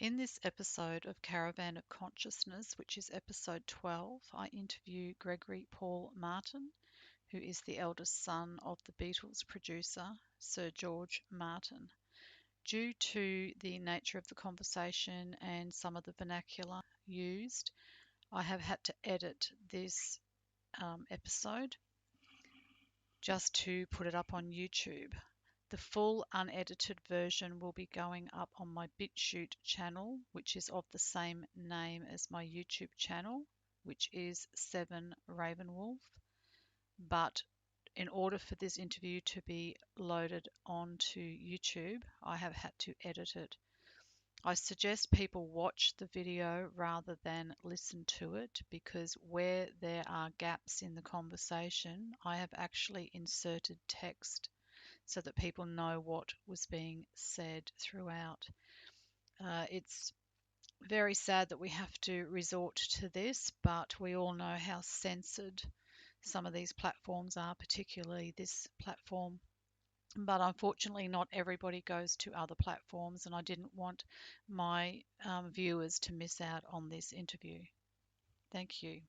In this episode of Caravan of Consciousness, which is episode 12, I interview Gregory Paul Martin, who is the eldest son of the Beatles producer, Sir George Martin. Due to the nature of the conversation and some of the vernacular used, I have had to edit this episode just to put it up on YouTube. The full unedited version will be going up on my Bit Chute channel, which is of the same name as my YouTube channel, which is 7 Ravenwolf. But in order for this interview to be loaded onto YouTube, I have had to edit it. I suggest people watch the video rather than listen to it, because where there are gaps in the conversation, I have actually inserted text so that people know what was being said throughout. It's very sad that we have to resort to this, but we all know how censored some of these platforms are, particularly this platform. But unfortunately, not everybody goes to other platforms, and I didn't want my viewers to miss out on this interview. Thank you.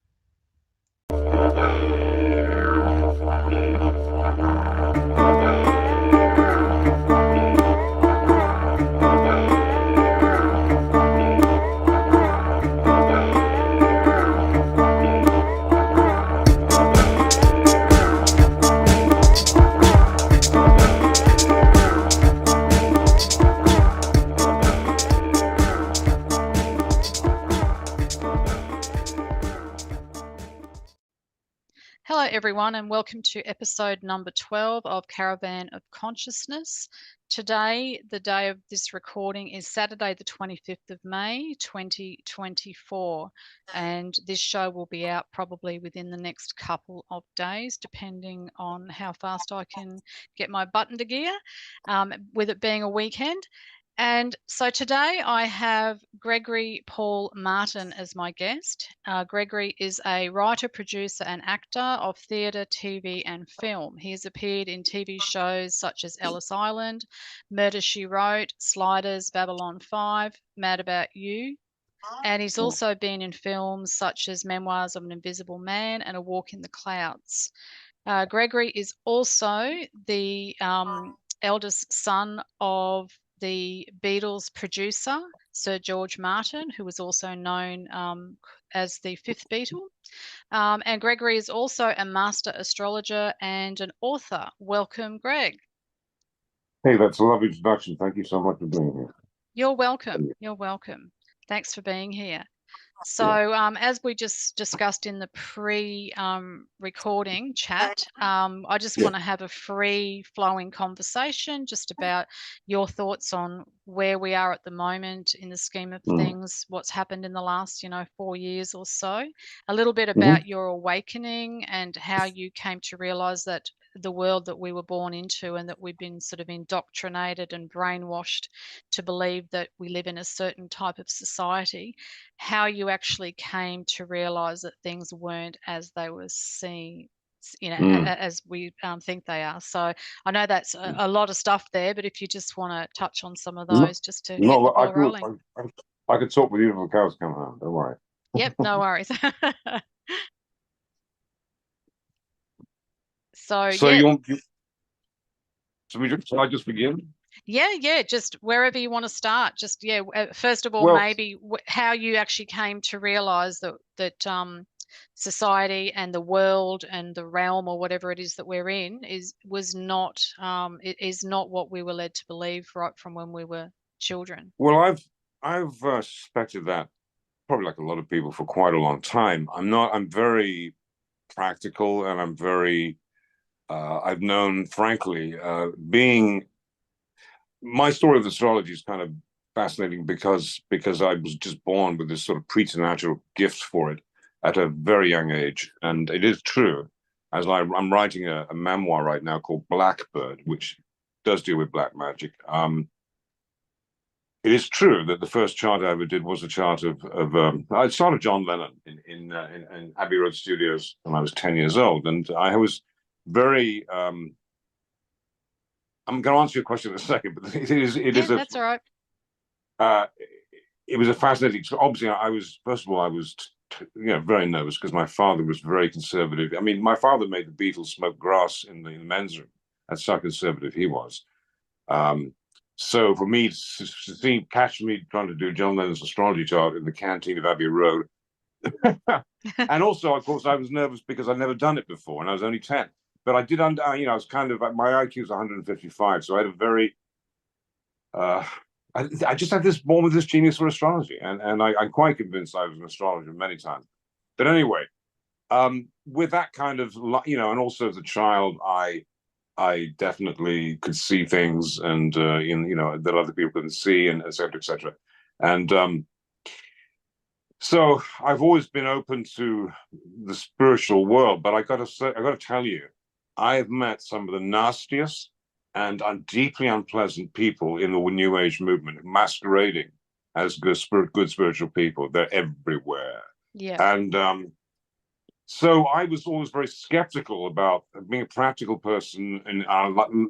Hello everyone, and welcome to episode number 12 of Caravan of Consciousness. Today, the day of this recording is Saturday the 25th of May 2024, and this show will be out probably within the next couple of days, depending on how fast I can get my butt into gear, with it being a weekend. And so today I have Gregory Paul Martin as my guest. Gregory is a writer, producer, and actor of theatre, TV, and film. He has appeared in TV shows such as Ellis Island, Murder, She Wrote, Sliders, Babylon 5, Mad About You. And he's also been in films such as Memoirs of an Invisible Man and A Walk in the Clouds. Gregory is also the eldest son of the Beatles producer, Sir George Martin, who was also known as the fifth Beatle. And Gregory is also a master astrologer and an author. Welcome, Greg. Hey, that's a lovely introduction. Thank you so much for being here. You're welcome. You're welcome. Thanks for being here. So as we just discussed in the pre-recording chat, I just want to have a free-flowing conversation just about your thoughts on where we are at the moment in the scheme of things, what's happened in the last, 4 years or so, a little bit about your awakening and how you came to realize that the world that we were born into and that we've been sort of indoctrinated and brainwashed to believe that we live in a certain type of society, how you actually came to realize that things weren't as they were seen, as we think they are. So I know that's a lot of stuff there, but if you just want to touch on some of those just to get the ball rolling. I could talk with you until the cows come home, don't worry. Yep, no worries. So shall I just begin? Yeah, just wherever you want to start. Just first of all, maybe how you actually came to realize that society and the world and the realm or whatever it is that we're in is not what we were led to believe right from when we were children. Well, I've suspected that probably like a lot of people for quite a long time. I'm very practical, and I'm very I've known, frankly, my story of astrology is kind of fascinating because I was just born with this sort of preternatural gift for it at a very young age. And it is true, as I'm writing a memoir right now called Blackbird, which does deal with black magic. It is true that the first chart I ever did was a chart of I started John Lennon in Abbey Road Studios when I was 10 years old, and I was very I'm going to answer your question in a second, but it is that's all right. it was a fascinating. Obviously, I was first of all, I was very nervous because my father was very conservative. I mean, my father made the Beatles smoke grass in the men's room. That's how conservative he was. Um, so for me to catch me trying to do John Lennon's astrology chart in the canteen of Abbey Road, and also, of course, I was nervous because I'd never done it before, and I was only 10. But I did, I was kind of my IQ was 155, so I had a very uh, I just had this born with this genius for astrology, and I'm quite convinced I was an astrologer many times. But anyway, with that kind of and also as a child, I definitely could see things and that other people couldn't see, and et cetera, et cetera. And so I've always been open to the spiritual world, but I got to tell you, I have met some of the nastiest and deeply unpleasant people in the New Age movement, masquerading as good spiritual people. They're everywhere, Yeah. and so I was always very skeptical about being a practical person and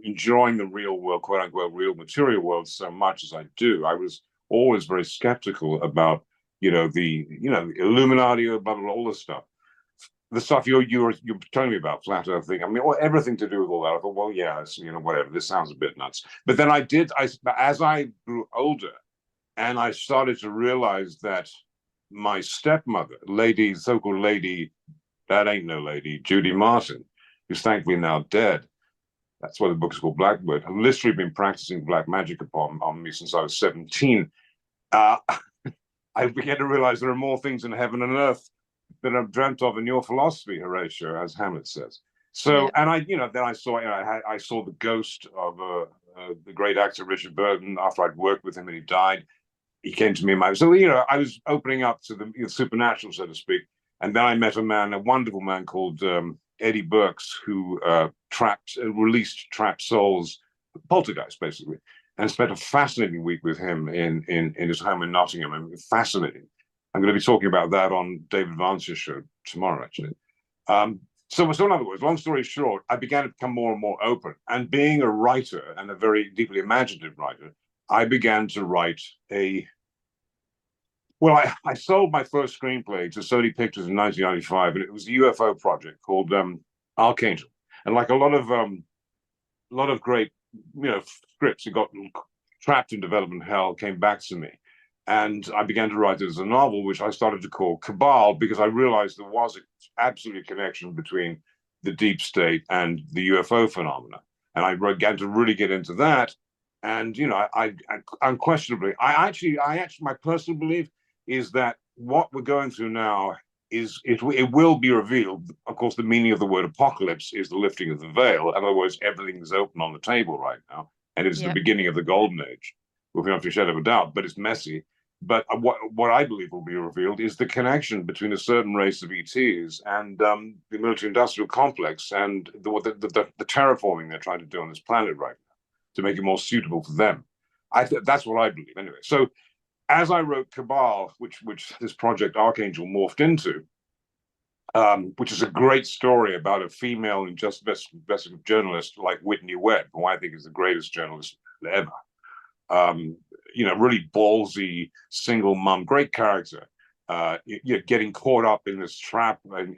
enjoying the real world, quote unquote, real material world so much as I do. I was always very skeptical about, the Illuminati, blah, blah, blah, all this stuff. The stuff you're telling me about, flat Earth thing. I mean, everything to do with all that. I thought, well, yeah, it's, whatever. This sounds a bit nuts. But then as I grew older, and I started to realize that my stepmother, so-called lady that ain't no lady, Judy Martin, who's thankfully now dead. That's why the book is called Blackbird. I've literally been practicing black magic on me since I was 17. Uh, I began to realize there are more things in heaven and earth than I've dreamt of in your philosophy, Horatio, as Hamlet says. So, Yeah. and then I saw, I saw the ghost of the great actor Richard Burton after I'd worked with him and he died. He came to me in my, so, I was opening up to the supernatural, so to speak. And then I met a wonderful man called Eddie Burks, who released trapped souls, poltergeist, basically, and spent a fascinating week with him in his home in Nottingham. And fascinating. I'm going to be talking about that on David Vance's show tomorrow, actually. So in other words, long story short, I began to become more and more open. And being a writer and a very deeply imaginative writer, I began to write I sold my first screenplay to Sony Pictures in 1995, and it was a UFO project called Archangel. And like a lot of great, scripts that got trapped in development hell came back to me. And I began to write it as a novel, which I started to call Cabal, because I realized there was an absolute connection between the deep state and the UFO phenomena. And I began to really get into that. And, I unquestionably, my personal belief is that what we're going through now it will be revealed. Of course, the meaning of the word apocalypse is the lifting of the veil. In other words, everything is open on the table right now, and it's the Yeah. beginning of the golden age, without a shadow of a doubt. But it's messy. But what I believe will be revealed is the connection between a certain race of ETs and the military-industrial complex and the terraforming they're trying to do on this planet right now to make it more suitable for them. That's what I believe anyway. So as I wrote Cabal, which this project Archangel morphed into, which is a great story about a female investigative journalist like Whitney Webb, who I think is the greatest journalist ever. Really ballsy single mom, great character. Getting caught up in this trap and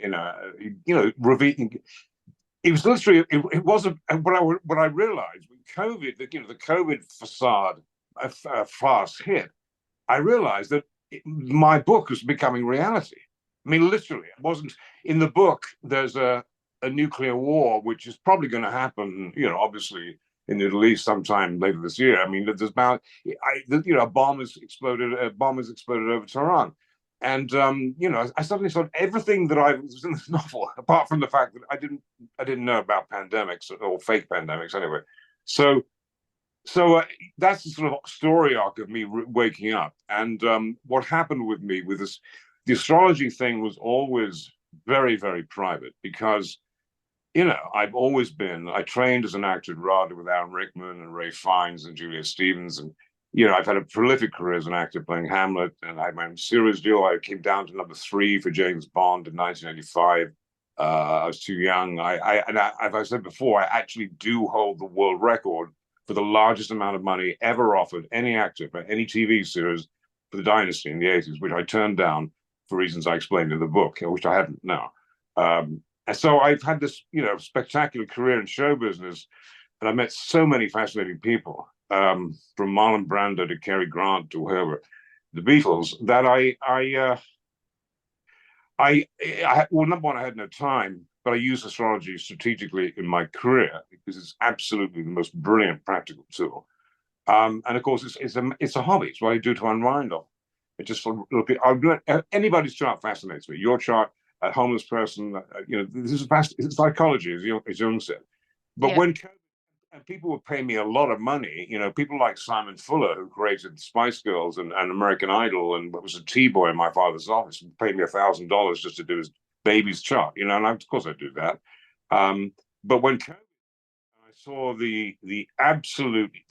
revealing. It was literally it wasn't what I realized when COVID, the COVID facade farce hit. I realized that my book was becoming reality. I mean, literally, it wasn't in the book. There's a nuclear war, which is probably going to happen, obviously in the Middle East sometime later this year. I mean, there's about, a bomb has exploded over Tehran. And, I suddenly saw everything that I was in this novel, apart from the fact that I didn't know about pandemics or fake pandemics anyway. So that's the sort of story arc of me waking up. And what happened with me with this, the astrology thing was always very, very private because, I trained as an actor at RADA with Alan Rickman and Ray Fiennes and Julia Stevens. And, I've had a prolific career as an actor playing Hamlet. And I had my own series deal. I came down to number 3 for James Bond in 1985. I was too young. As I said before, I actually do hold the world record for the largest amount of money ever offered any actor for any TV series for the Dynasty in the 80s, which I turned down for reasons I explained in the book, which I haven't now. And so I've had this, spectacular career in show business, and I've met so many fascinating people, from Marlon Brando to Cary Grant to whoever, the Beatles, that well, number one, I had no time, but I use astrology strategically in my career because it's absolutely the most brilliant practical tool. And of course, it's a hobby. It's what I do to unwind on. It just look at anybody's chart fascinates me. Your chart, a homeless person, this is it's psychology, as Jung said. But Yeah. when and people would pay me a lot of money, people like Simon Fuller, who created Spice Girls and American Idol, and was a T-boy in my father's office, would pay me $1,000 just to do his baby's chart, and of course I do that. But when I saw the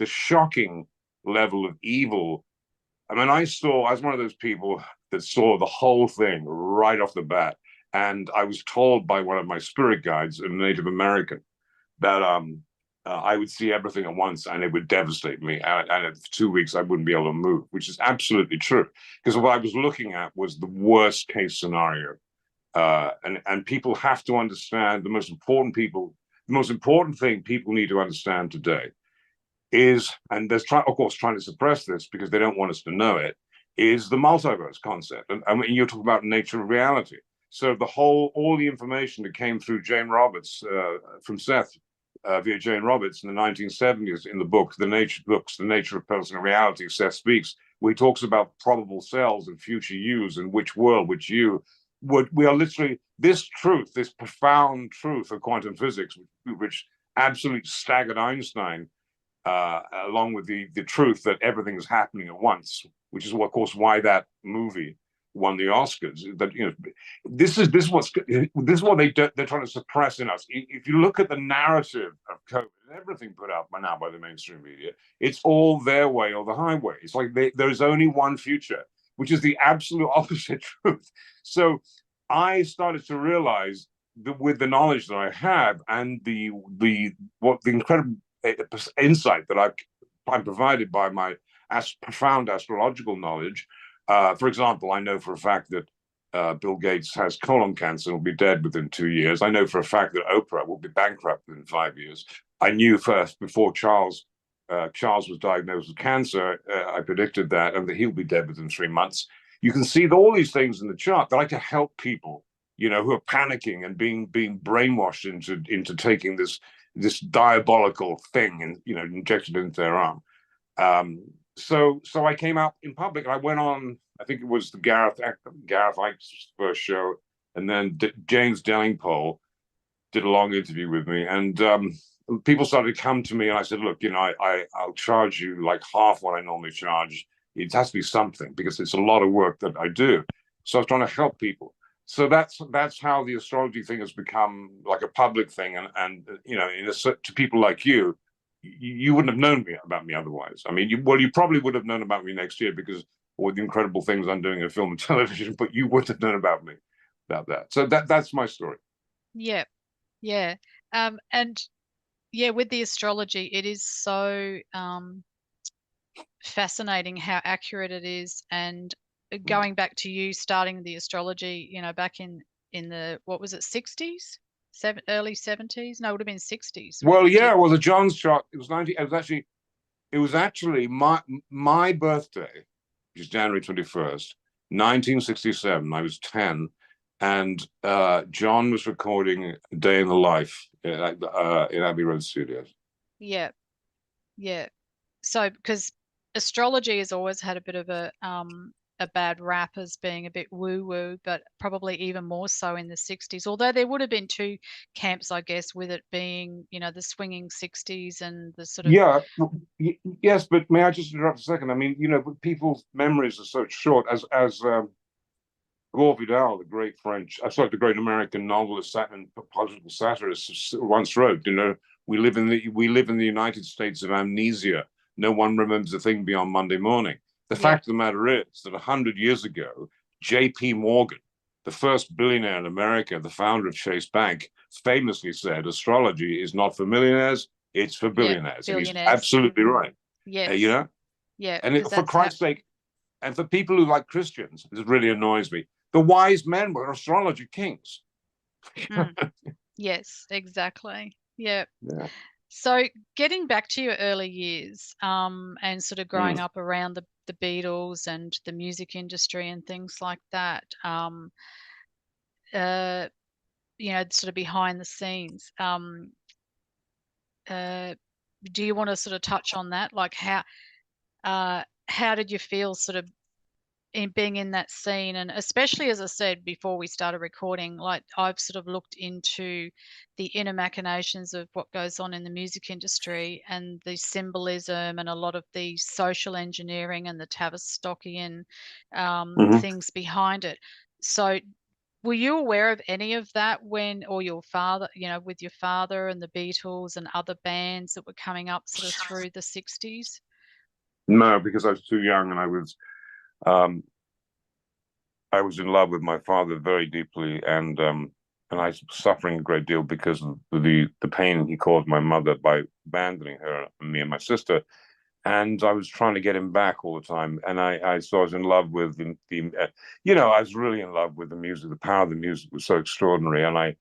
shocking level of evil. I mean, I was one of those people that saw the whole thing right off the bat. And I was told by one of my spirit guides, a Native American, that I would see everything at once and it would devastate me. And for 2 weeks, I wouldn't be able to move, which is absolutely true. Because what I was looking at was the worst case scenario. And people have to understand the most important thing people need to understand today is, and there's of course trying to suppress this because they don't want us to know it, is the multiverse concept. And I mean, you're talking about nature of reality. So all the information that came through Jane Roberts, from Seth, via Jane Roberts in the 1970s in the book, The Nature of Personal Reality, Seth speaks, where he talks about probable selves and future yous and which world, which you. We are literally, this profound truth of quantum physics, which absolutely staggered Einstein, along with the truth that everything is happening at once, which is, of course, why that movie won the Oscars. That this is what they're trying to suppress in us. If you look at the narrative of COVID and everything put out by now by the mainstream media, it's all their way or the highway. It's like there is only one future, which is the absolute opposite truth. So I started to realize that with the knowledge that I have and the incredible insight that I'm provided by my profound astrological knowledge. For example, I know for a fact that Bill Gates has colon cancer and will be dead within 2 years. I know for a fact that Oprah will be bankrupt within 5 years. I knew first before Charles was diagnosed with cancer, I predicted that, and that he'll be dead within 3 months. You can see all these things in the chart that I can help people, who are panicking and being brainwashed into taking this diabolical thing and injected into their arm. So I came out in public and I went on. I think it was the Gareth Ike's first show, and then James Dellingpole did a long interview with me, and people started to come to me, and I said, look, I'll charge you like half what I normally charge. It has to be something because it's a lot of work that I do. So I was trying to help people. So that's how the astrology thing has become like a public thing, and to people like you wouldn't have known about me otherwise. I mean, you probably would have known about me next year because all the incredible things I'm doing in film and television, but you wouldn't have known about me about that. So that's my story. Yeah. Yeah. And yeah, with the astrology, it is so fascinating how accurate it is. And going back to you starting the astrology, back in the, what was it, 60s? Early 70s? No, it would have been 60s when Well, you yeah, did. well, the John's chart, it was actually my birthday, which is January 21st, 1967. I was 10, and John was recording A Day in the Life in Abbey Road Studios. Yeah. Yeah. So, because astrology has always had a bit of a bad rap as being a bit woo-woo, but probably even more so in the 60s. Although there would have been two camps, I guess, with it being, the swinging 60s and the sort of. Yeah, yes, but may I just interrupt a second? I mean, people's memories are so short. As Widdle, the great American novelist and political satirist, once wrote, we live in the United States of amnesia. No one remembers a thing beyond Monday morning. The Yeah. fact of the matter is that 100 years ago, J.P. Morgan, the first billionaire in America, the founder of Chase Bank, famously said, astrology is not for millionaires, it's for Yeah. billionaires. And he's Billionaires. absolutely right. Yes. Yeah, And because for that's Christ's sake, And for people who like Christians, this really annoys me. The wise men were astrologer kings. Mm. Yes, exactly. Yeah. Yeah. So getting back to your early years, and sort of growing Mm. up around the Beatles and the music industry and things like that, uh, sort of behind the scenes. Uh, do you want to sort of touch on that? Like how did you feel sort of in being in that scene? And especially, as I said before we started recording, like I've sort of looked into the inner machinations of what goes on in the music industry and the symbolism and a lot of the social engineering and the Tavistokian Mm-hmm. things behind it. So were you aware of any of that when, or your father, with your father and the Beatles and other bands that were coming up sort of through the 60s? No, because I was too young, and um, I was in love with my father very deeply, and I was suffering a great deal because of the pain he caused my mother by abandoning her, me and my sister. And I was trying to get him back all the time. And so I was in love with I was really in love with the music. The power of the music was so extraordinary. I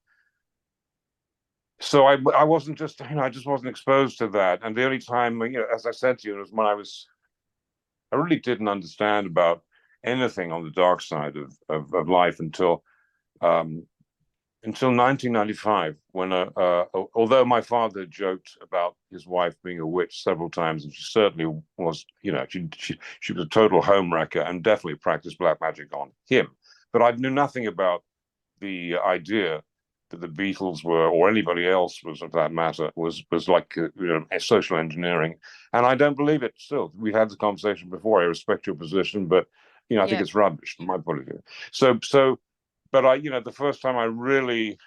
wasn't just, I just wasn't exposed to that. And the only time, as I said to you, was when I really didn't understand about anything on the dark side of life um, until 1995, when although my father joked about his wife being a witch several times, and she certainly was, she was a total homewrecker and definitely practiced black magic on him. But I knew nothing about the idea that the Beatles were, or anybody else was, of that matter, was like a social engineering. And I don't believe it. Still, we had the conversation before. I respect your position, but I think Yeah. it's rubbish from my point of view. But the first time I really,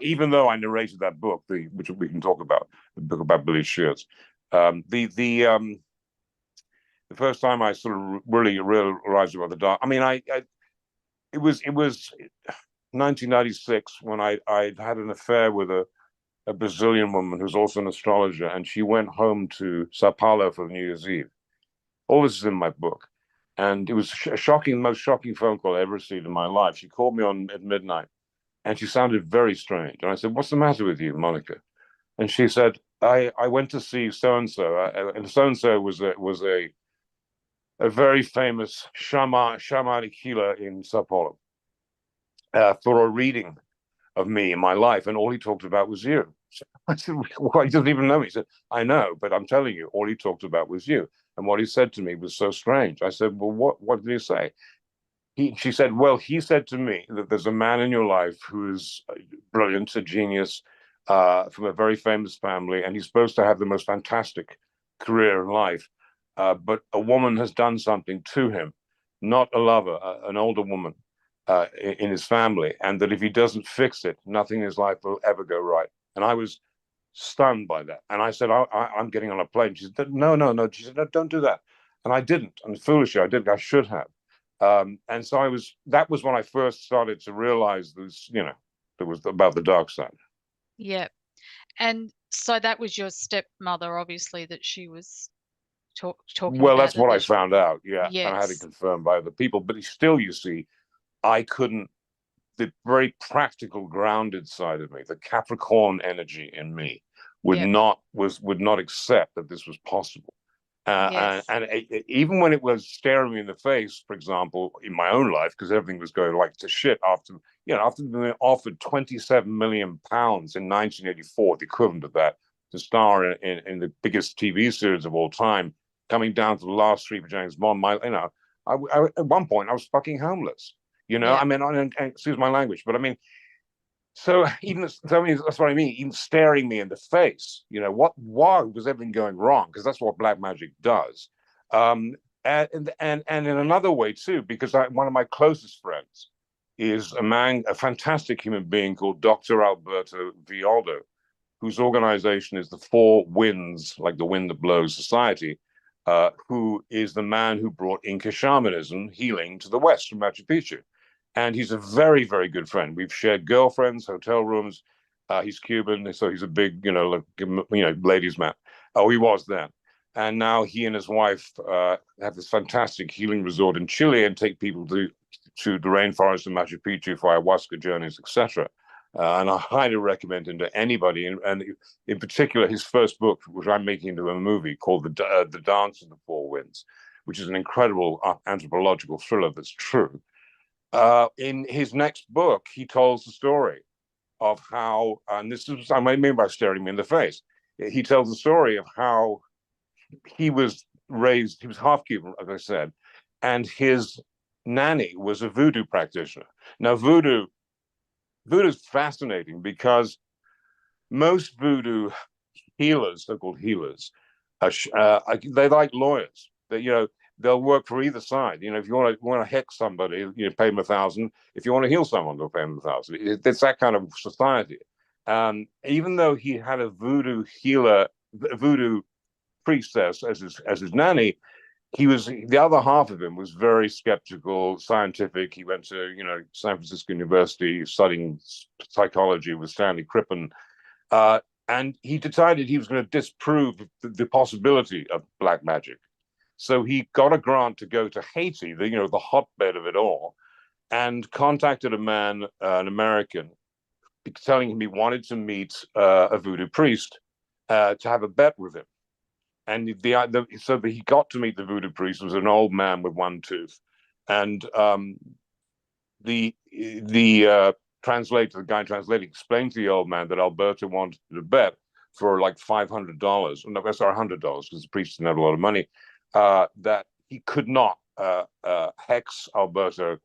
even though I narrated that book, which we can talk about, the book about Billy Shears, the first time I sort of really realized about the dark. I mean, it was 1996 when I'd had an affair with a Brazilian woman who's also an astrologer, and she went home to Sao Paulo for New Year's Eve. All this is in my book. And it was a shocking, most shocking phone call I ever received in my life. She called me on at midnight, and she sounded very strange. And I said, "What's the matter with you, Monica?" And she said, "I went to see so and so, and so was a very famous shamanic healer in Sao Paulo for a reading of me in my life, and all he talked about was you." I said, "Well, he doesn't even know me." He said, "I know, but I'm telling you, all he talked about was you." And what he said to me was so strange. I said, "Well, what did he say?" She said, "Well, he said to me that there's a man in your life who is brilliant, a genius, from a very famous family, and he's supposed to have the most fantastic career in life. But a woman has done something to him, not a lover, an older woman in his family, and that if he doesn't fix it, nothing in his life will ever go right." And I was stunned by that. And I said, "I'm getting on a plane." She said, "No, no, no." She said, "No, don't do that." And I didn't. And foolishly, I didn't. I should have. And so that was when I first started to realize this, that was about the dark side. Yeah. And so that was your stepmother, obviously, that she was talking Well, about that's that. what I found out. Yeah. And I had it Yes. confirmed by other people. But still, you see, I couldn't, the very practical, grounded side of me, the Capricorn energy in me, Yep. would not accept that this was possible. Yes. Even when it was staring me in the face, for example, in my own life, because everything was going like to shit after being offered £27 million in 1984, the equivalent of that, to star in the biggest TV series of all time, coming down to the last three for James Bond. At one point I was fucking homeless. I Yep. mean, excuse my language, but I mean, so I mean, that's what I mean. Even staring me in the face, why was everything going wrong? Because that's what black magic does. Um, and in another way too, because one of my closest friends is a fantastic human being called Dr. Alberto Vialdo, whose organization is the Four Winds, like the wind that blows society, who is the man who brought Inca shamanism healing to the West from Machu Picchu. And he's a very, very good friend. We've shared girlfriends, hotel rooms. He's Cuban, so he's a big, ladies' man. Oh, he was then. and now he and his wife have this fantastic healing resort in Chile and take people to the rainforest in Machu Picchu for ayahuasca journeys, etc. And I highly recommend him to anybody, and in particular his first book, which I'm making into a movie called The Dance of the Four Winds, which is an incredible anthropological thriller that's true. In his next book, he tells the story of how, and this is what I mean by staring me in the face. He tells the story of how he was raised, he was half Cuban, as I said, and his nanny was a voodoo practitioner. Now, voodoo is fascinating because most voodoo healers, so-called healers, they like lawyers. They'll work for either side. If you want to hex somebody, pay them 1,000. If you want to heal someone, they'll pay them 1,000. It's that kind of society. Even though he had a voodoo healer, a voodoo priestess as his nanny, he was, the other half of him was very skeptical, scientific. He went to San Francisco University studying psychology with Stanley Crippen, and he decided he was going to disprove the possibility of black magic. So he got a grant to go to Haiti, the hotbed of it all, and contacted a man, an American, telling him he wanted to meet a voodoo priest to have a bet with him. And so he got to meet the voodoo priest. It was an old man with one tooth, and the translator, the guy translating, explained to the old man that Alberto wanted to bet for like $500. No, that's $100 because the priest didn't have a lot of money. That he could not hex Alberto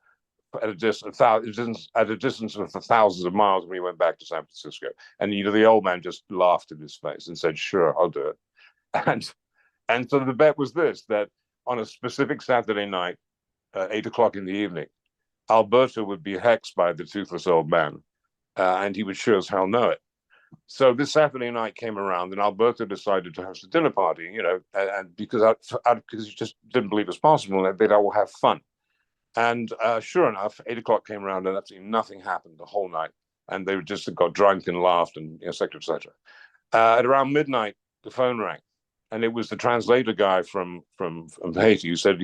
at a distance of thousands of miles when he went back to San Francisco. And the old man just laughed in his face and said, "Sure, I'll do it." And so the bet was this: that on a specific Saturday night, 8 o'clock in the evening, Alberto would be hexed by the toothless old man, and he would sure as hell know it. So this Saturday night came around, and Alberto decided to host a dinner party, and because he just didn't believe it was possible, and they'd all have fun. And sure enough, 8 o'clock came around, and absolutely nothing happened the whole night, and they just got drunk and laughed, and et cetera, et cetera. At around midnight, the phone rang, and it was the translator guy from Haiti who said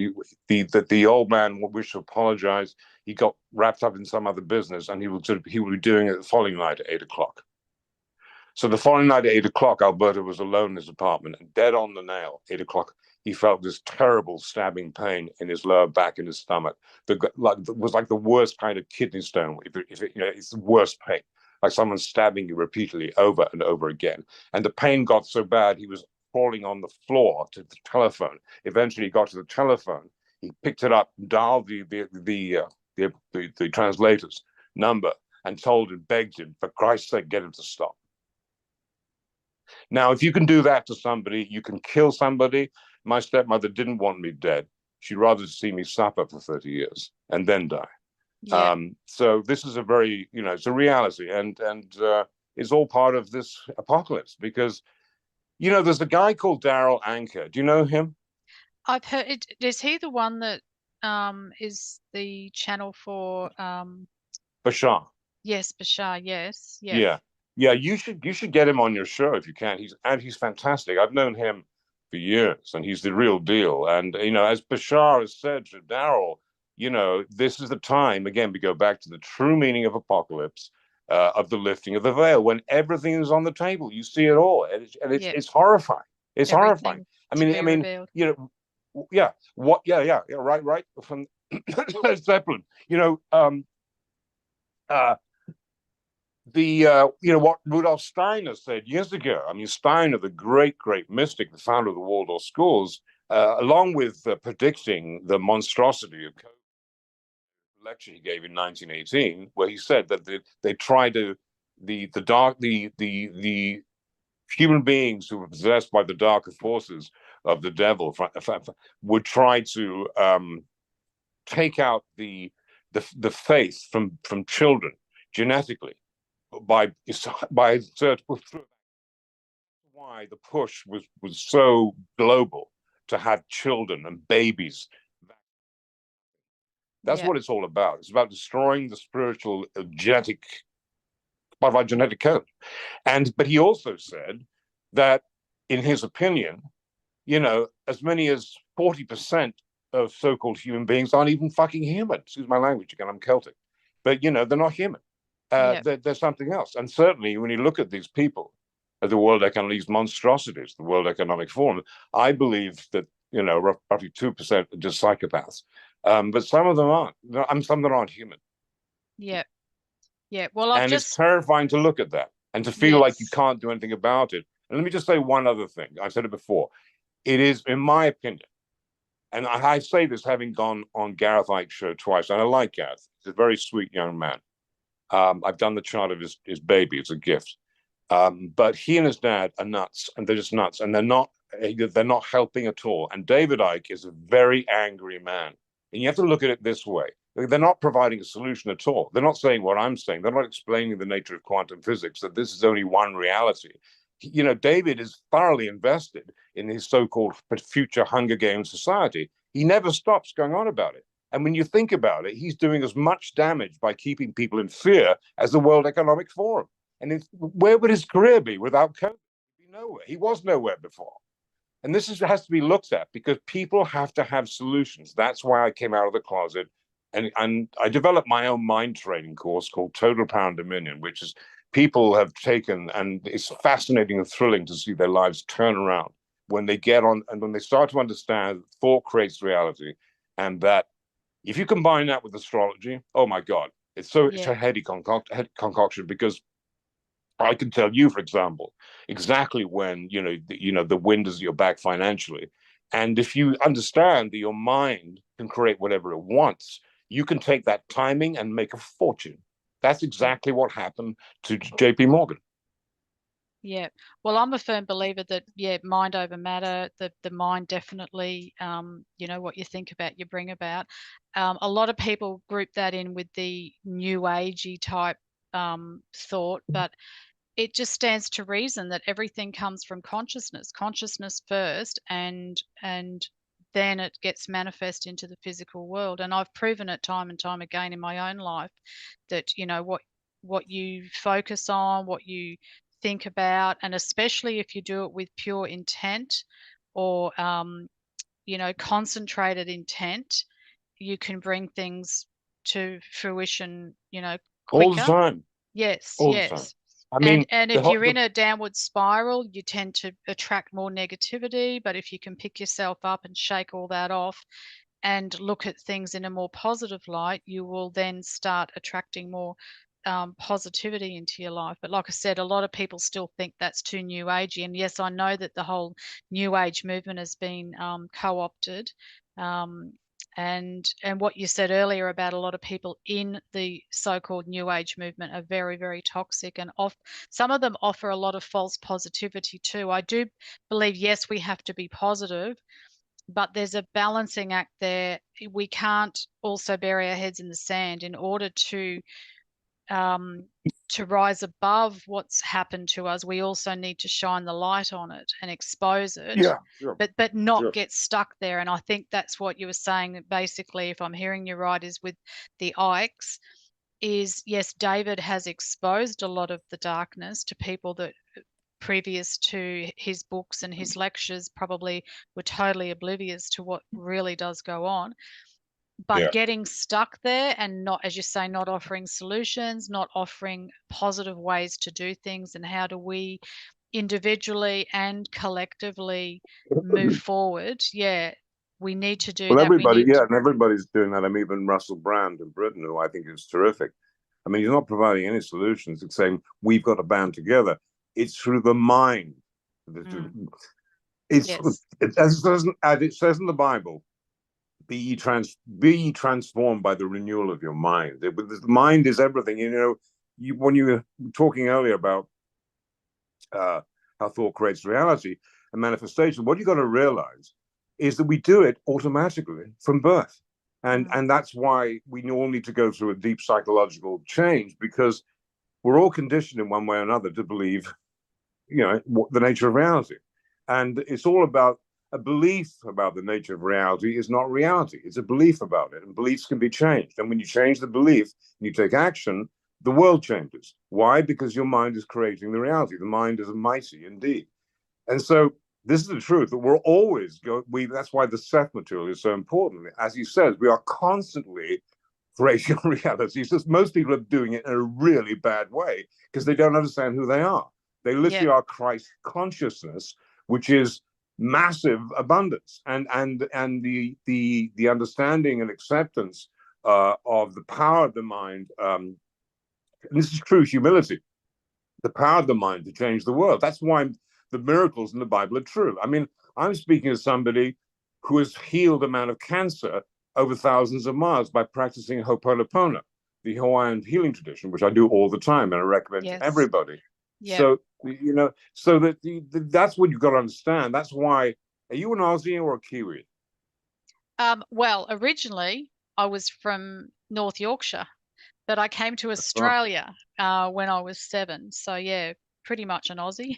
that the old man wished to apologize. He got wrapped up in some other business, and he would be doing it the following night at 8 o'clock. So the following night at 8 o'clock, Alberto was alone in his apartment, and dead on the nail. 8 o'clock, he felt this terrible stabbing pain in his lower back and his stomach. It was like the worst kind of kidney stone. It's the worst pain, like someone stabbing you repeatedly over and over again. And the pain got so bad, he was crawling on the floor to the telephone. Eventually, he got to the telephone. He picked it up, dialed the translator's number, and told him, begged him, for Christ's sake, get him to stop. Now, if you can do that to somebody, you can kill somebody. My stepmother didn't want me dead. She'd rather see me suffer for 30 years and then die. Yeah. So this is a very, it's a reality, and it's all part of this apocalypse because, there's a guy called Daryl Anker. Do you know him? I've heard it. Is he the one that is the channel for Bashar. yes, Bashar, yes. Yep. Yeah. Yeah, you should get him on your show if you can. He's fantastic. I've known him for years, and he's the real deal. And as Bashar has said to Daryl, this is the time. Again, we go back to the true meaning of apocalypse, of the lifting of the veil, when everything is on the table. You see it all, and Yep. it's horrifying. It's horrifying. Everything I to mean, be revealed. yeah. What? Yeah. Right. From Zeppelin. What Rudolf Steiner said years ago. I mean, Steiner, the great mystic, the founder of the Waldorf schools, along with predicting the monstrosity of COVID, lecture he gave in 1918, where he said that they tried to the human beings who were possessed by the darker forces of the devil would try to take out the faith from children genetically by why the push was so global to have children and babies. That's Yeah. what it's all about. It's about destroying the spiritual genetic part of our genetic code. But he also said that, in his opinion, as many as 40% of so-called human beings aren't even fucking human. Excuse my language again, I'm Celtic. But, they're not human. Yep. They're something else. And certainly when you look at these people, at the World Economic, these monstrosities, the World Economic Forum, I believe that, roughly 2% are just psychopaths. But some of them aren't. Some of them aren't human. Yep. Yeah. Well, I've And it's just, terrifying to look at that and to feel like you yes. can't do anything about it. And let me just say one other thing. I've said it before. It is, in my opinion, and I say this having gone on Gareth Ike's show twice, and I like Gareth. He's a very sweet young man. I've done the chart of his baby. It's a gift. But he and his dad are nuts, and they're just nuts, and they're not helping at all. And David Icke is a very angry man, and you have to look at it this way: they're not providing a solution at all. They're not saying what I'm saying. They're not explaining the nature of quantum physics, that this is only one reality. David is thoroughly invested in his so-called future Hunger Games society. He never stops going on about it. And when you think about it, he's doing as much damage by keeping people in fear as the World Economic Forum. And where would his career be without COVID? He'd be nowhere. He was nowhere before. And has to be looked at because people have to have solutions. That's why I came out of the closet. And I developed my own mind training course called Total Power and Dominion, which is people have taken, and it's fascinating and thrilling to see their lives turn around when they get on and when they start to understand thought creates reality, and that if you combine that with astrology, oh my God, it's Yeah. a heady concoction because I can tell you, for example, exactly when the wind is at your back financially, and if you understand that your mind can create whatever it wants, you can take that timing and make a fortune. That's exactly what happened to J.P. Morgan. Yeah. Well, I'm a firm believer that, yeah, mind over matter, the mind definitely, what you think about, you bring about. A lot of people group that in with the new agey type thought, but it just stands to reason that everything comes from consciousness first, and then it gets manifest into the physical world. And I've proven it time and time again in my own life that, what you focus on, what you think about, and especially if you do it with pure intent or concentrated intent, you can bring things to fruition, All the quicker. time, Yes, all the time. yes. I And mean, and the, if you're the in a downward spiral, you tend to attract more negativity. But if you can pick yourself up and shake all that off and look at things in a more positive light, you will then start attracting more positivity into your life. But like I said, a lot of people still think that's too new agey. And yes, I know that the whole new age movement has been co-opted. Um, and what you said earlier about a lot of people in the so-called new age movement are very, very toxic, and some of them offer a lot of false positivity too. I do believe, yes, we have to be positive, but there's a balancing act there. We can't also bury our heads in the sand in order um, to rise above what's happened to us. We also need to shine the light on it and expose it, yeah, sure, but not sure. get stuck there. And I think that's what you were saying, basically, if I'm hearing you right, is with the Ikes, is yes, David has exposed a lot of the darkness to people that previous to his books and his lectures probably were totally oblivious to what really does go on. But Yeah. getting stuck there and not, as you say, not offering solutions, not offering positive ways to do things, and how do we individually and collectively move forward? Yeah, we need to do Well, that. We everybody, need yeah, to, and everybody's doing that. I'm even Russell Brand in Britain, who I think is terrific. I mean, he's not providing any solutions. It's saying we've got to band together. It's through the mind. mm, It's yes, as it says in the Bible. Be ye transformed by the renewal of your mind. The mind is everything. When you were talking earlier about uh, how thought creates reality and manifestation, what you got to realize is that we do it automatically from birth. mm, And that's why we all need to go through a deep psychological change, because we're all conditioned in one way or another to believe, the nature of reality. And it's all about a belief about the nature of reality is not reality. It's a belief about it. And beliefs can be changed. And when you change the belief and you take action, the world changes. Why? Because your mind is creating the reality. The mind is mighty indeed. And so this is the truth that we're always that's why the Seth material is so important. As he says, we are constantly creating reality. It's just most people are doing it in a really bad way because they don't understand who they are. They Yeah. literally are Christ consciousness, which is massive abundance, and the understanding and acceptance of the power of the mind. And this is true humility, the power of the mind to change the world. That's why the miracles in the Bible are true. I mean, I'm speaking as somebody who has healed a man of cancer over thousands of miles by practicing Ho'oponopono, the Hawaiian healing tradition, which I do all the time and I recommend to Yes. everybody. Yep. So, so that that's what you've got to understand. That's why, are you an Aussie or a Kiwi? Well, originally I was from North Yorkshire, but I came to Oh. Australia when I was 7. So yeah, pretty much an Aussie.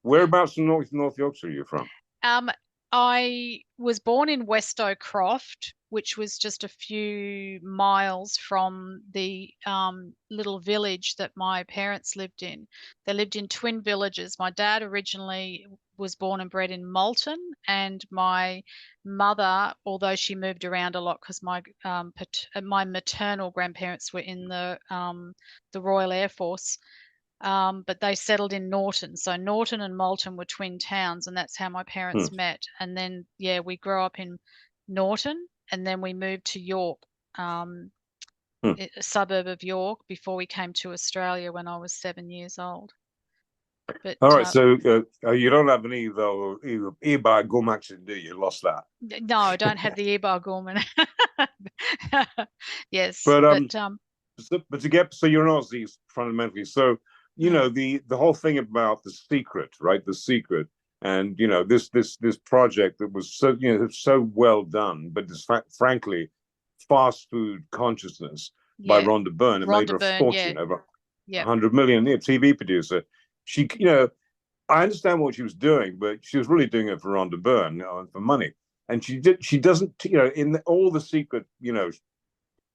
Whereabouts in North Yorkshire are you from? Um, I was born in Westocroft, which was just a few miles from the little village that my parents lived in. They lived in twin villages. My dad originally was born and bred in Malton, and my mother, although she moved around a lot because my maternal grandparents were in the Royal Air Force, but they settled in Norton. So Norton and Malton were twin towns, and that's how my Hmm. parents met. And then, yeah, we grew up in Norton, and then we moved to York, um, Hmm. a suburb of York, before we came to Australia when I was 7 years old. But All right, so you don't have any though e-bike Gomax, do you? Lost that. no, I don't have the Ebar Gorman. Yes, But but but to get, so you're an Aussie fundamentally. So mm, the whole thing about the secret, right? The secret, and this project that was so so well done, but it's frankly fast food consciousness by yeah, Rhonda Byrne. It made Rhonda her a Byrne, yeah, fortune, over yep, 100 million. Yeah, TV producer. She, I understand what she was doing, but she was really doing it for Rhonda Byrne, for money. And she doesn't, in all the secret,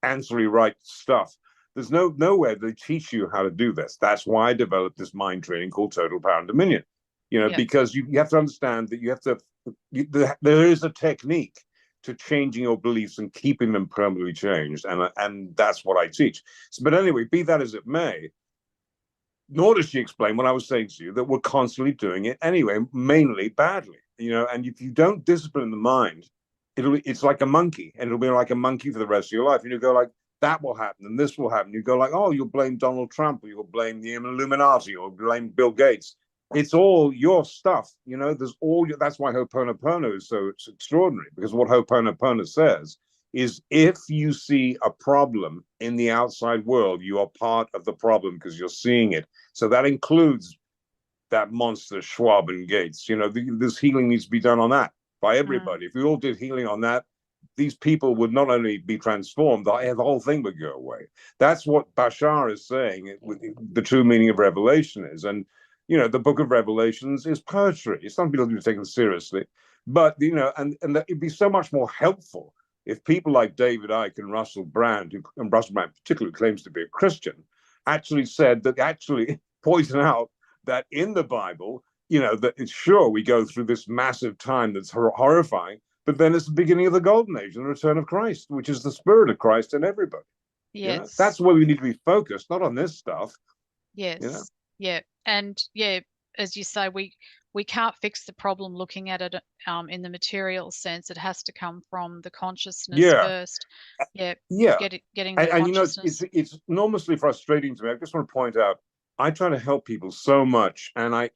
ancillary right stuff. There's nowhere they teach you how to do this. That's why I developed this mind training called Total Power and Dominion. yep, Because you have to understand that there is a technique to changing your beliefs and keeping them permanently changed, and that's what I teach. So, but anyway, be that as it may, nor does she explain what I was saying to you, that we're constantly doing it anyway, mainly badly. And if you don't discipline the mind, it's like a monkey, and it'll be like a monkey for the rest of your life. And you go like, that will happen, and this will happen. You go like, oh, you'll blame Donald Trump, or you'll blame the Illuminati, or blame Bill Gates. It's all your stuff. There's all your, that's why Ho'oponopono is so it's extraordinary, because what Ho'oponopono says is, if you see a problem in the outside world, you are part of the problem because you're seeing it. So that includes that monster Schwab and Gates. This healing needs to be done on that by mm, everybody. If we all did healing on that, these people would not only be transformed, the whole thing would go away. That's what Bashar is saying. The true meaning of Revelation is, and the Book of Revelations is poetry. Some people do take it seriously, but and it'd be so much more helpful if people like David Icke and Russell Brand, and Russell Brand particularly claims to be a Christian, actually pointed out that in the Bible, that it's sure we go through this massive time that's horrifying, but then it's the beginning of the golden age and the return of Christ, which is the spirit of Christ in everybody. yes. That's where we need to be focused, not on this stuff. You know, Yes. Yeah. And yeah, as you say, we can't fix the problem looking at it in the material sense. It has to come from the consciousness yeah, first. Yeah. yeah, Getting the and it's consciousness. it's enormously frustrating to me. I just want to point out, I try to help people so much, and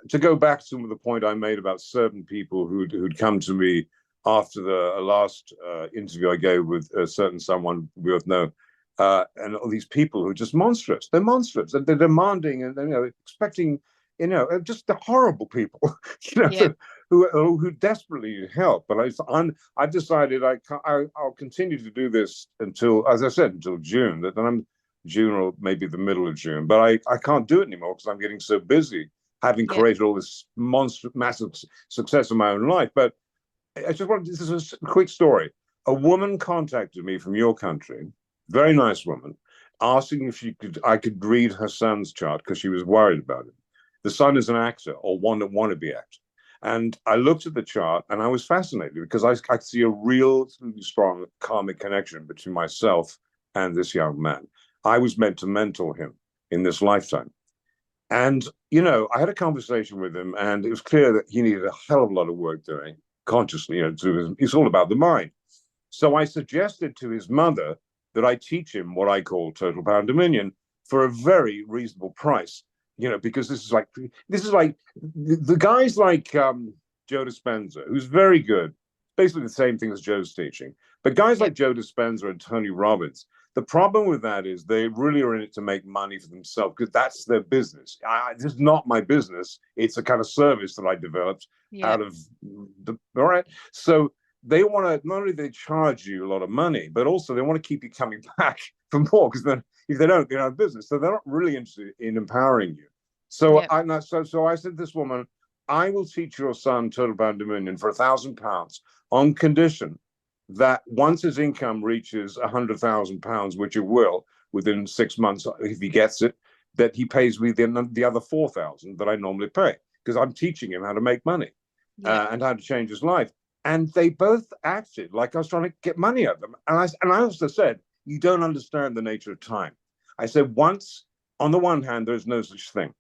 to go back to the point I made about certain people who'd come to me after the last interview I gave with a certain someone we both know, and all these people who are just monstrous. They're monstrous, and they're demanding and expecting, just the horrible people, Yeah. who desperately need help. But I decided I'll continue to do this until, as I said, until June. Then I'm June or maybe the middle of June. But I can't do it anymore because I'm getting so busy, having Yeah. created all this massive success in my own life. But I just wanted, this is a quick story. A woman contacted me from your country, very nice woman, asking if I could read her son's chart because she was worried about it. The son is an actor, or one that want to be actor. And I looked at the chart and I was fascinated because I see a real strong karmic connection between myself and this young man. I was meant to mentor him in this lifetime. And, I had a conversation with him, and it was clear that he needed a hell of a lot of work doing consciously. It's all about the mind. So I suggested to his mother that I teach him what I call total power and dominion for a very reasonable price. Because this is like the guys like Joe Dispenza, who's very good, basically the same thing as Joe's teaching. But guys Yep. like Joe Dispenza and Tony Robbins, the problem with that is they really are in it to make money for themselves because that's their business. This is not my business. It's a kind of service that I developed Yep. out of all right. So they want to not only they charge you a lot of money, but also they want to keep you coming back for more because then if they don't, they're out of business. So they're not really interested in empowering you. So Yep. I said to this woman, I will teach your son total power and dominion for £1,000 on condition that once his income reaches £100,000, which it will within 6 months if he gets it, that he pays me the other 4,000 that I normally pay because I'm teaching him how to make money Yep. and how to change his life. And they both acted like I was trying to get money out of them. And I also said, you don't understand the nature of time. I said, once, on the one hand, there's no such thing.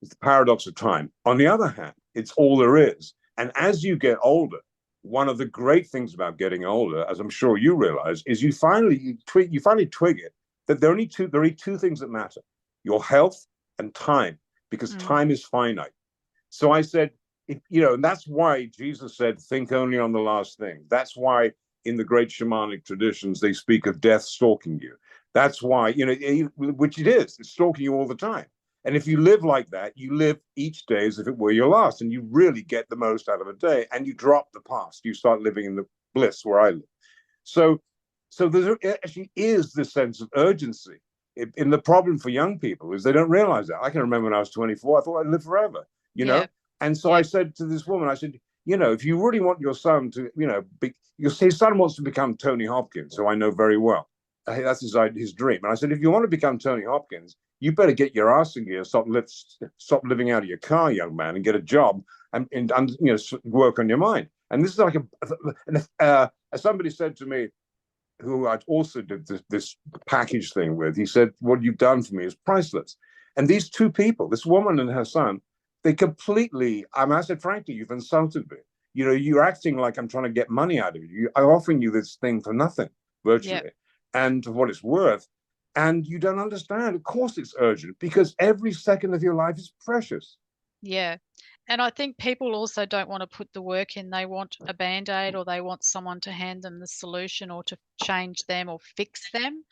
It's the paradox of time. On the other hand, it's all there is. And as you get older, one of the great things about getting older, as I'm sure you realize, is you finally twig it that there are only two things that matter: your health and time, because Mm. time is finite. So I said, and that's why Jesus said, think only on the last thing. That's why in the great shamanic traditions, they speak of death stalking you. That's why, which it is, it's stalking you all the time. And if you live like that, you live each day as if it were your last, and you really get the most out of a day, and you drop the past. You start living in the bliss where I live. So, so there actually is this sense of urgency. In the problem for young people is they don't realize that. I can remember when I was 24, I thought I'd live forever, you know? Yep. And so I Yep. said to this woman, I said, if you really want your son to, his son wants to become Tony Hopkins, who I know very well. That's his dream. And I said, if you want to become Tony Hopkins, you better get your ass in gear, stop living out of your car, young man, and get a job and work on your mind. And this is like somebody said to me, who I also did this package thing with, he said, what you've done for me is priceless. And these two people, this woman and her son, they completely, I said, frankly, you've insulted me. You're acting like I'm trying to get money out of you. I'm offering you this thing for nothing, Yep. virtually, and for what it's worth. And you don't understand. Of course, it's urgent because every second of your life is precious. Yeah. And I think people also don't want to put the work in. They want a band-aid, or they want someone to hand them the solution or to change them or fix them.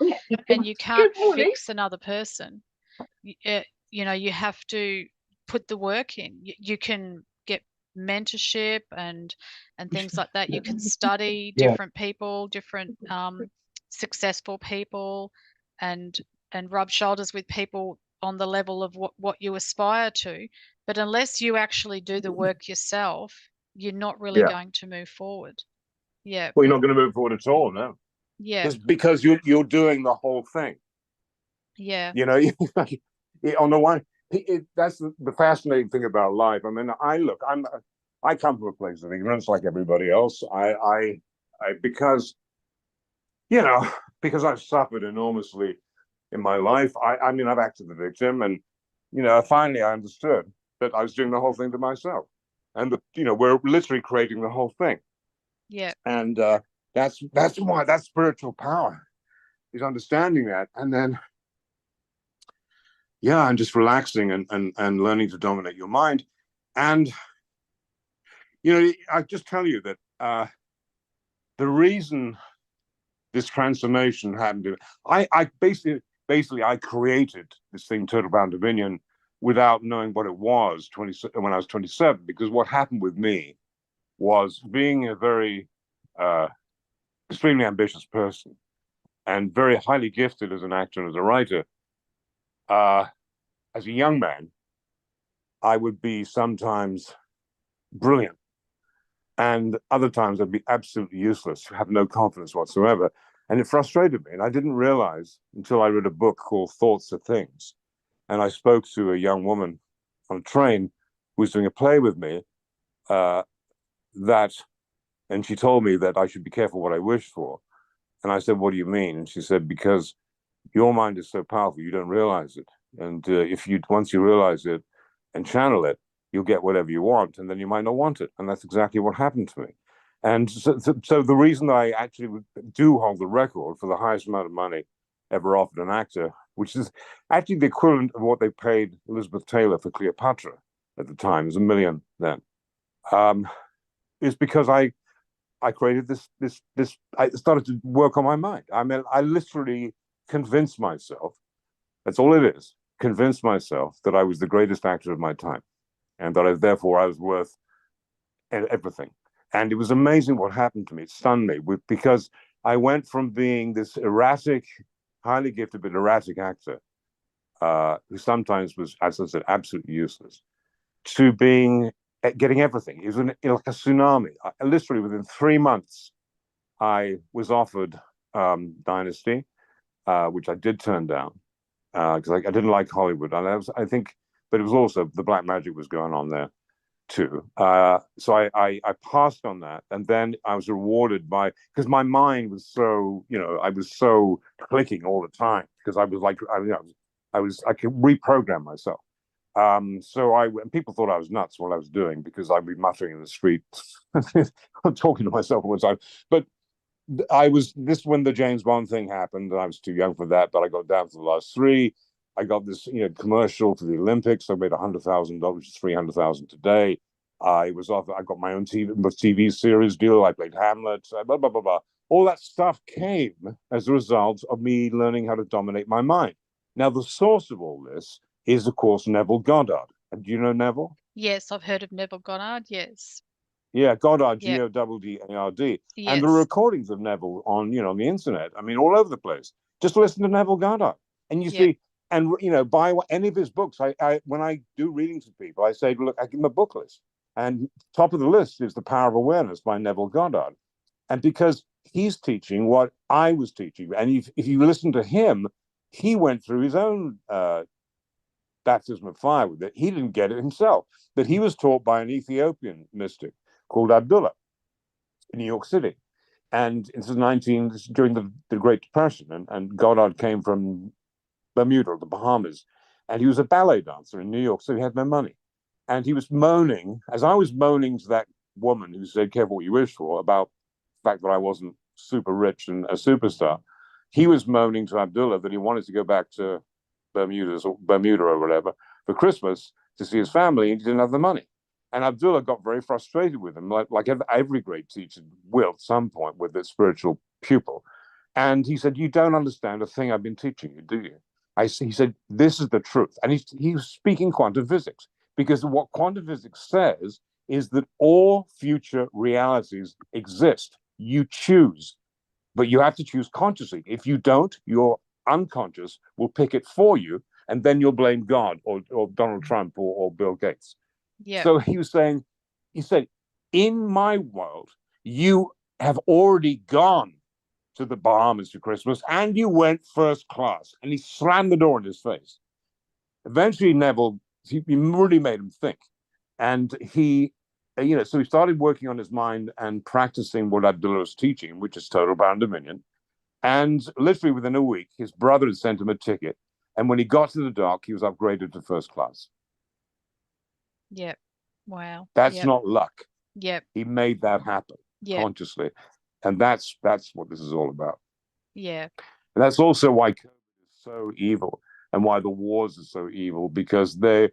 And you can't fix another person. You have to put the work in. You can get mentorship and things like that. You can study Yeah. different people, different successful people, and rub shoulders with people on the level of what you aspire to. But unless you actually do the work yourself, you're not really Yeah. going to move forward. Yeah. Well, you're not going to move forward at all, no. Yeah. Because you're doing the whole thing. Yeah. You know, on the one, that's the fascinating thing about life. I mean, I come from a place of ignorance like everybody else. Because you know, because I've suffered enormously in my life. I mean, I've acted the victim, and finally I understood that I was doing the whole thing to myself, and we're literally creating the whole thing, Yeah. and that's why that spiritual power is understanding that, and then yeah, and just relaxing and learning to dominate your mind. And I just tell you that the reason this transformation happened, I basically I created this thing, Total Bound Dominion, without knowing what it was when I was 27. Because what happened with me was being a very extremely ambitious person and very highly gifted as an actor and as a writer. As a young man, I would be sometimes brilliant, and other times I'd be absolutely useless, have no confidence whatsoever. And it frustrated me. And I didn't realize until I read a book called Thoughts Are Things. And I spoke to a young woman on a train who was doing a play with me. uh, that, and she told me that I should be careful what I wish for. And I said, "What do you mean?" And she said, "Because your mind is so powerful, you don't realize it. And if you once you realize it and channel it, you'll get whatever you want, and then you might not want it." And that's exactly what happened to me. And so the reason I actually do hold the record for the highest amount of money ever offered an actor, which is actually the equivalent of what they paid Elizabeth Taylor for Cleopatra at the time, it was $1 million then, um, is because I created this. I started to work on my mind. I mean, I literally convinced myself. That's all it is. Convinced myself that I was the greatest actor of my time, and that therefore I was worth everything. And it was amazing what happened to me. It stunned me because I went from being this erratic, highly gifted but erratic actor, who sometimes was, as I said, absolutely useless, to being getting everything. It was like a tsunami. Literally within 3 months, I was offered Dynasty, which I did turn down because I didn't like Hollywood, and I think, but it was also the black magic was going on there too. So I passed on that, and then I was rewarded by because my mind was so I was so clicking all the time because I was like I could reprogram myself. So and people thought I was nuts what I was doing because I'd be muttering in the street, I'm talking to myself all the time. But I was this when the James Bond thing happened. I was too young for that, but I got down to the last three. I got this, commercial for the Olympics. I made $100,000, 300,000 today. I was off. I got my own TV series deal. I played Hamlet. Blah blah blah blah. All that stuff came as a result of me learning how to dominate my mind. Now, the source of all this is, of course, Neville Goddard. Do you know Neville? Yes, I've heard of Neville Goddard. Yes. Yeah, Goddard, Yep. Goddard. And there are Yes. recordings of Neville on the internet. I mean, all over the place. Just listen to Neville Goddard, and you Yep. see, and buy any of his books. I when I do readings with people, I say, look, I give them a book list, and top of the list is The Power of Awareness by Neville Goddard, and because he's teaching what I was teaching, and if you listen to him, he went through his own baptism of fire with it. He didn't get it himself, but he was taught by an Ethiopian mystic called Abdullah in New York City. And it's during the Great Depression, and Goddard came from Bermuda, the Bahamas, and he was a ballet dancer in New York, so he had no money. And he was moaning, as I was moaning to that woman who said, "Careful what you wish for," about the fact that I wasn't super rich and a superstar. He was moaning to Abdullah that he wanted to go back to Bermuda or whatever for Christmas to see his family, and he didn't have the money. And Abdullah got very frustrated with him, like every great teacher will at some point with their spiritual pupil. And he said, "You don't understand a thing I've been teaching you, do you?" He said, "This is the truth." And he was speaking quantum physics because what quantum physics says is that all future realities exist. You choose, but you have to choose consciously. If you don't, your unconscious will pick it for you, and then you'll blame God or Donald Trump or Bill Gates. Yep. So he said, in my world, you have already gone to the Bahamas for Christmas and you went first class. And he slammed the door in his face. Eventually, Neville, he really made him think. And so he started working on his mind and practicing what Abdullah was teaching, which is total power and dominion. And literally within a week, his brother had sent him a ticket. And when he got to the dock, he was upgraded to first class. Yep. Wow. That's Yep. not luck. Yep. He made that happen Yep. consciously. And that's what this is all about. Yeah. And that's also why COVID is so evil and why the wars are so evil, because the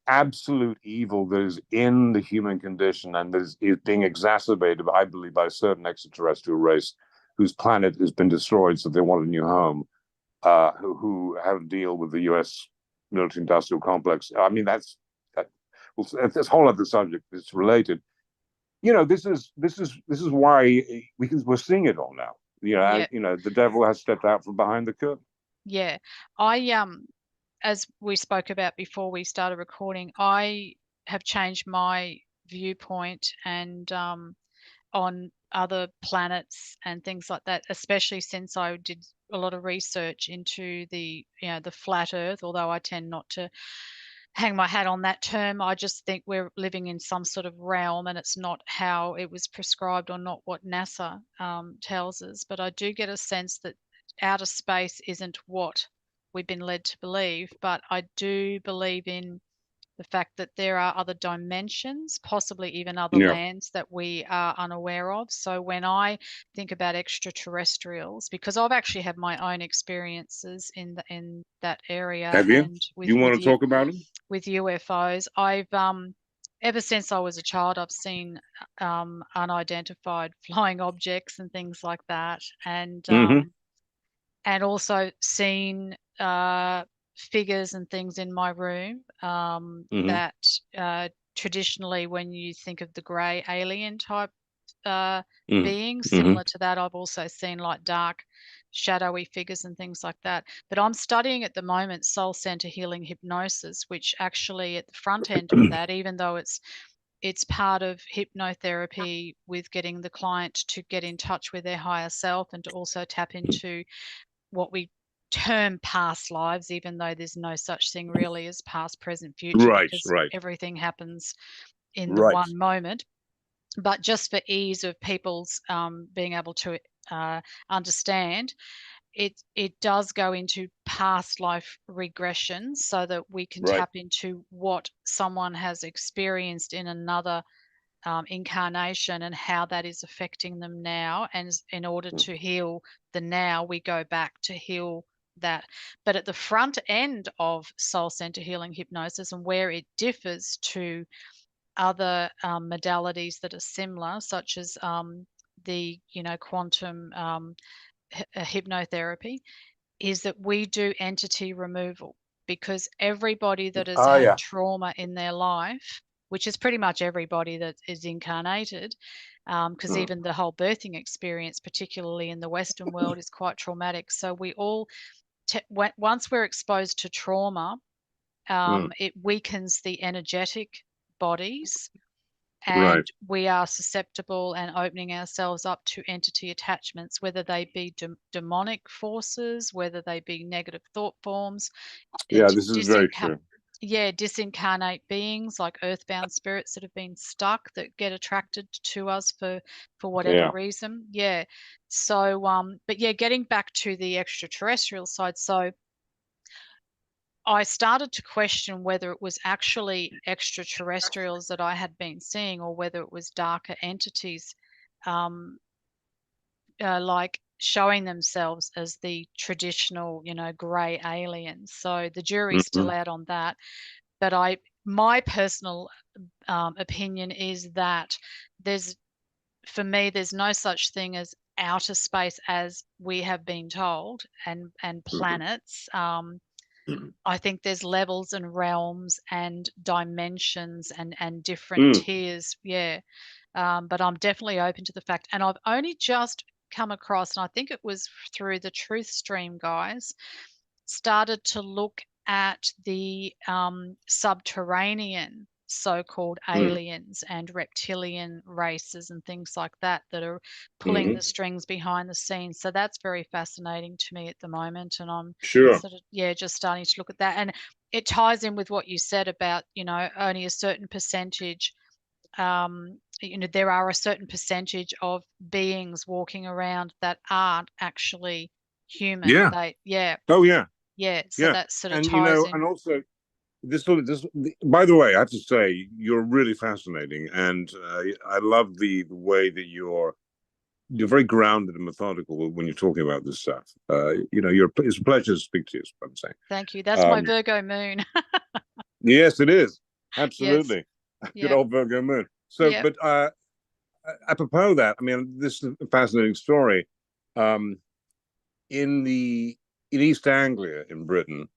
absolute evil that is in the human condition and that is being exacerbated, I believe, by a certain extraterrestrial race whose planet has been destroyed, so they want a new home, who have a deal with the US military industrial complex. I mean, that's a whole other subject that's related. This is why we're seeing it all now. Yeah. The devil has stepped out from behind the curtain. Yeah. I as we spoke about before we started recording, I have changed my viewpoint and on other planets and things like that, especially since I did a lot of research into the flat Earth, although I tend not to hang my hat on that term. I just think we're living in some sort of realm, and it's not how it was prescribed or not what NASA tells us. But I do get a sense that outer space isn't what we've been led to believe. But I do believe in the fact that there are other dimensions, possibly even other Yeah. lands that we are unaware of. So when I think about extraterrestrials, because I've actually had my own experiences in that area Have you? and You want to talk about them? with UFOs, I've ever since I was a child, I've seen unidentified flying objects and things like that, Mm-hmm. and also seen figures and things in my room Mm-hmm. that traditionally, when you think of the grey alien type uh, beings, Mm-hmm. similar to that, I've also seen like dark, shadowy figures and things like that. But I'm studying at the moment soul center healing hypnosis, which actually at the front end of that, even though it's part of hypnotherapy with getting the client to get in touch with their higher self and to also tap into what we term past lives, even though there's no such thing really as past, present, future, Right, because right, everything happens in the right. one moment. But just for ease of people's being able to understand, it does go into past life regression so that we can Right. tap into what someone has experienced in another incarnation and how that is affecting them now. And in order to heal the now, we go back to heal that. But at the front end of soul center healing hypnosis, and where it differs to other modalities that are similar, such as the quantum hypnotherapy, is that we do entity removal, because everybody that has Ah, had yeah. trauma in their life, which is pretty much everybody that is incarnated, because Mm. even the whole birthing experience, particularly in the Western world, is quite traumatic. So we all, once we're exposed to trauma, Mm. it weakens the energetic bodies, and Right. we are susceptible and opening ourselves up to entity attachments, whether they be demonic forces, whether they be negative thought forms, Yeah, this is very true. disincarnate beings like earthbound spirits that have been stuck that get attracted to us for whatever Yeah. reason. Yeah. So but yeah, getting back to the extraterrestrial side, so I started to question whether it was actually extraterrestrials that I had been seeing or whether it was darker entities, um, like showing themselves as the traditional, grey aliens. So the jury's Mm-hmm. still out on that. But my personal opinion is that there's, for me, there's no such thing as outer space as we have been told, and planets. I think there's levels and realms and dimensions and different Mm. tiers. Yeah. But I'm definitely open to the fact. And I've only just come across, and I think it was through the Truth Stream guys, started to look at the subterranean so-called Mm. aliens and reptilian races and things like that that are pulling Mm-hmm. the strings behind the scenes. So that's very fascinating to me at the moment, and I'm Sure. sort of, yeah, just starting to look at that. And it ties in with what you said about, only a certain percentage, there are a certain percentage of beings walking around that aren't actually human. Yeah. They, yeah, Oh, yeah. yeah. So Yeah. that sort of And ties and in. also this. By the way, I have to say you're really fascinating, and I love the way that you're very grounded and methodical when you're talking about this stuff. It's a pleasure to speak to you. Is what I'm saying. Thank you. That's my Um, Virgo moon. yes, it is Yes. absolutely good Yep. old Virgo moon. So, Yep. but apropos of that, I mean, this is a fascinating story. Um, in the in East Anglia in Britain,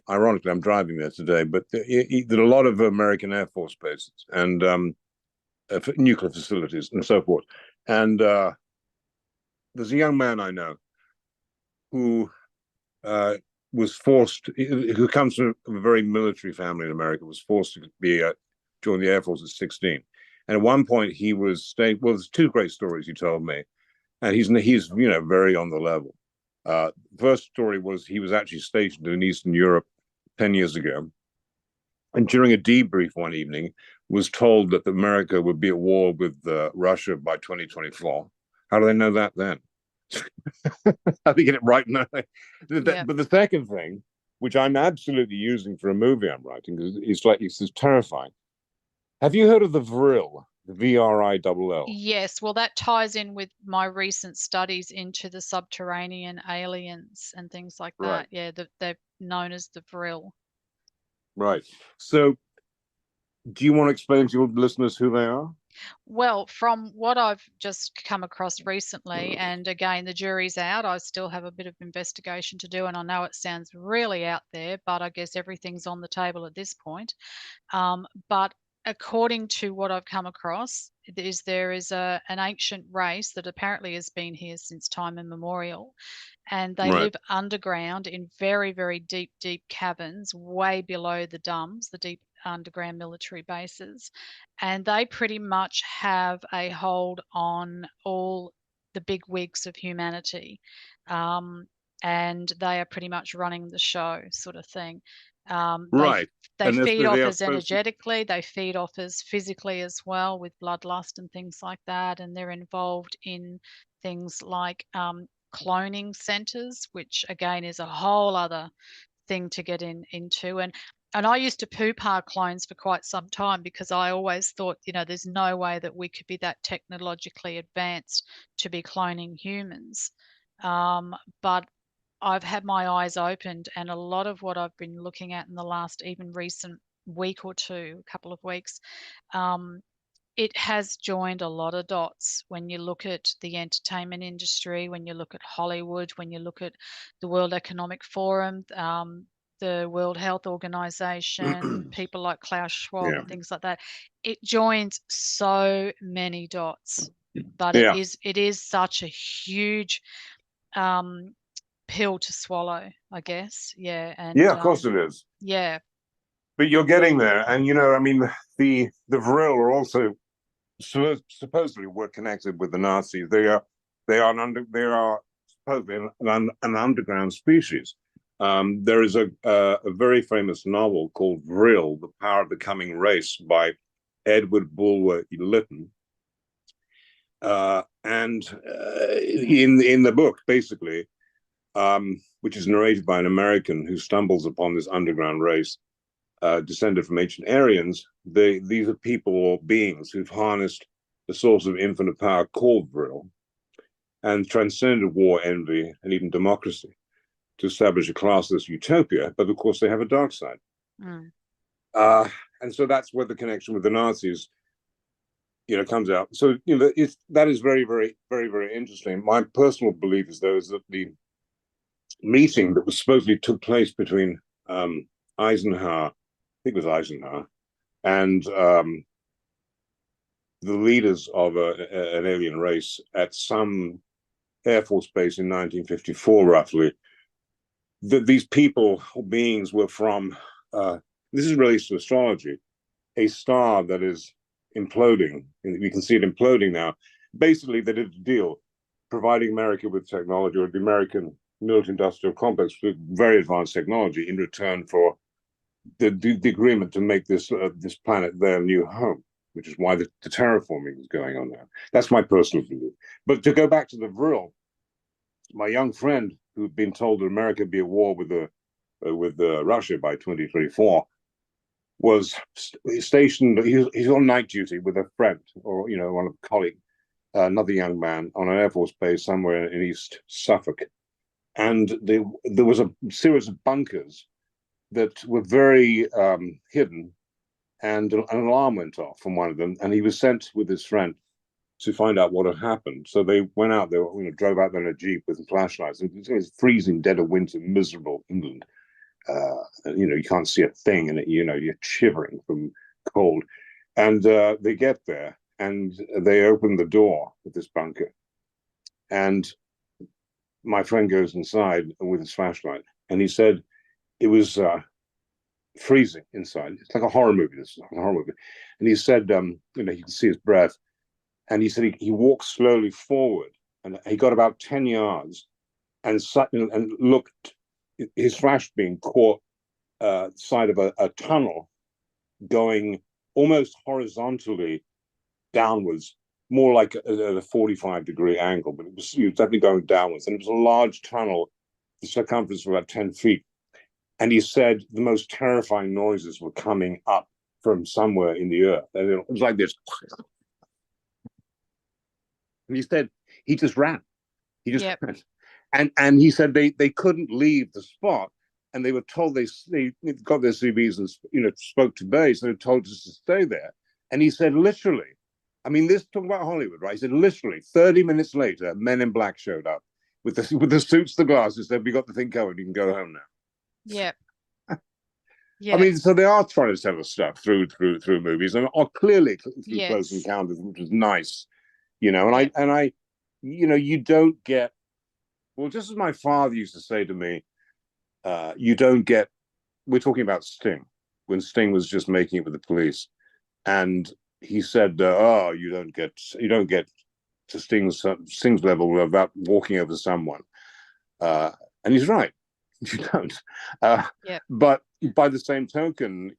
ironically, I'm driving there today, but there are a lot of American Air Force bases and nuclear facilities and so forth. And there's a young man I know who was forced, who comes from a very military family in America, was forced to join the Air Force at 16. And at one point, he was staying. Well, there's two great stories he told me, and he's very on the level. The first story was he was actually stationed in Eastern Europe 10 years ago, and during a debrief one evening, was told that America would be at war with Russia by 2024. How do they know that then? How do they get it right now? Yeah. But the second thing, which I'm absolutely using for a movie I'm writing, it's just terrifying. Have you heard of the Vril? The VRILL? Yes, well, that ties in with my recent studies into the subterranean aliens and things like Right, that. Yeah, they're known as the Vril. right. So, do you want to explain to your listeners who they are? Well, from what I've just come across recently, and again, the jury's out, I still have a bit of investigation to do, and I know it sounds really out there, but I guess everything's on the table at this point. But according to what I've come across, there is an ancient race that apparently has been here since time immemorial, and they Right. live underground in very, very deep, deep caverns, way below the DUMBs, the deep underground military bases, and they pretty much have a hold on all the big wigs of humanity. Um, and they are pretty much running the show, sort of thing. Um, they Right. they And feed they off are us supposed to. energetically, they feed off us physically as well with bloodlust and things like that, and they're involved in things like cloning centers, which again is a whole other thing to get into. And I used to poo-pah clones for quite some time because I always thought, there's no way that we could be that technologically advanced to be cloning humans. But I've had my eyes opened, and a lot of what I've been looking at in the last even recent week or two, a couple of weeks, um, it has joined a lot of dots when you look at the entertainment industry, when you look at Hollywood, when you look at the World Economic Forum, the World Health Organization, people like Klaus Schwab Yeah. and things like that. It joins so many dots, but it Yeah. is such a huge um, pill to swallow, I guess. Yeah, Yeah, and of course it is. yeah, But you're getting there, and I mean, the Vril are also supposedly were connected with the Nazis. They are supposedly an underground species. There is a very famous novel called Vril: The Power of the Coming Race by Edward Bulwer Lytton. And in the book, basically, which is narrated by an American who stumbles upon this underground race, descended from ancient Aryans. These are people or beings who've harnessed the source of infinite power called Vril and transcended war, envy, and even democracy to establish a classless utopia. But of course, they have a dark side. mm, Uh, and so that's where the connection with the Nazis, comes out. So, that is very, very, very, very interesting. My personal belief is, though, is that the meeting that was supposedly took place between Eisenhower, I think it was Eisenhower, and the leaders of an alien race at some Air Force base in 1954, roughly. These people or beings were from, this is related to astrology, a star that is imploding. We can see it imploding now. Basically, they did a deal providing America with technology, or the American military industrial complex with very advanced technology in return for the agreement to make this planet their new home, which is why the terraforming is going on now. That's my personal view. But to go back to the Vril, my young friend who'd been told that America would be at war with Russia by 2034 was stationed. He's on night duty with a friend, or one of a colleague, another young man, on an Air Force base somewhere in East Suffolk, and there was a series of bunkers that were very hidden, and an alarm went off from one of them, and he was sent with his friend to find out what had happened. So they went out there, drove out there in a jeep with flashlights. It was freezing dead of winter, miserable England. You can't see a thing, and you're shivering from cold. And they get there, and they open the door of this bunker, and my friend goes inside with his flashlight, and he said it was freezing inside. It's like a horror movie. This is like a horror movie. And he said, you can see his breath. And he said he walked slowly forward, and he got about 10 yards, and looked. His flash beam caught side of a tunnel going almost horizontally downwards, more like a 45-degree angle, but it was definitely going downwards. And it was a large tunnel, the circumference of about 10 feet. And he said the most terrifying noises were coming up from somewhere in the earth. And it was like this. And he said he just ran. He just Yep. ran. And he said they couldn't leave the spot, and they were told they got their CVs and spoke to base and they were told us to stay there. And he said literally, I mean, this talking about Hollywood, right? He said literally 30 minutes later, Men in Black showed up with the suits, the glasses. Said we got the thing covered. You can go home now. Yep. I Yep. mean, so they are trying to tell us stuff through movies, and are clearly through Close Yes. Encounters, which is nice, you know. And Yep. you don't get, well, just as my father used to say to me, you don't get. We're talking about Sting when Sting was just making it with the Police, and he said, "Oh, you don't get to Sting's level without walking over someone," and he's right. You don't. Uh, Yep. but by the same token,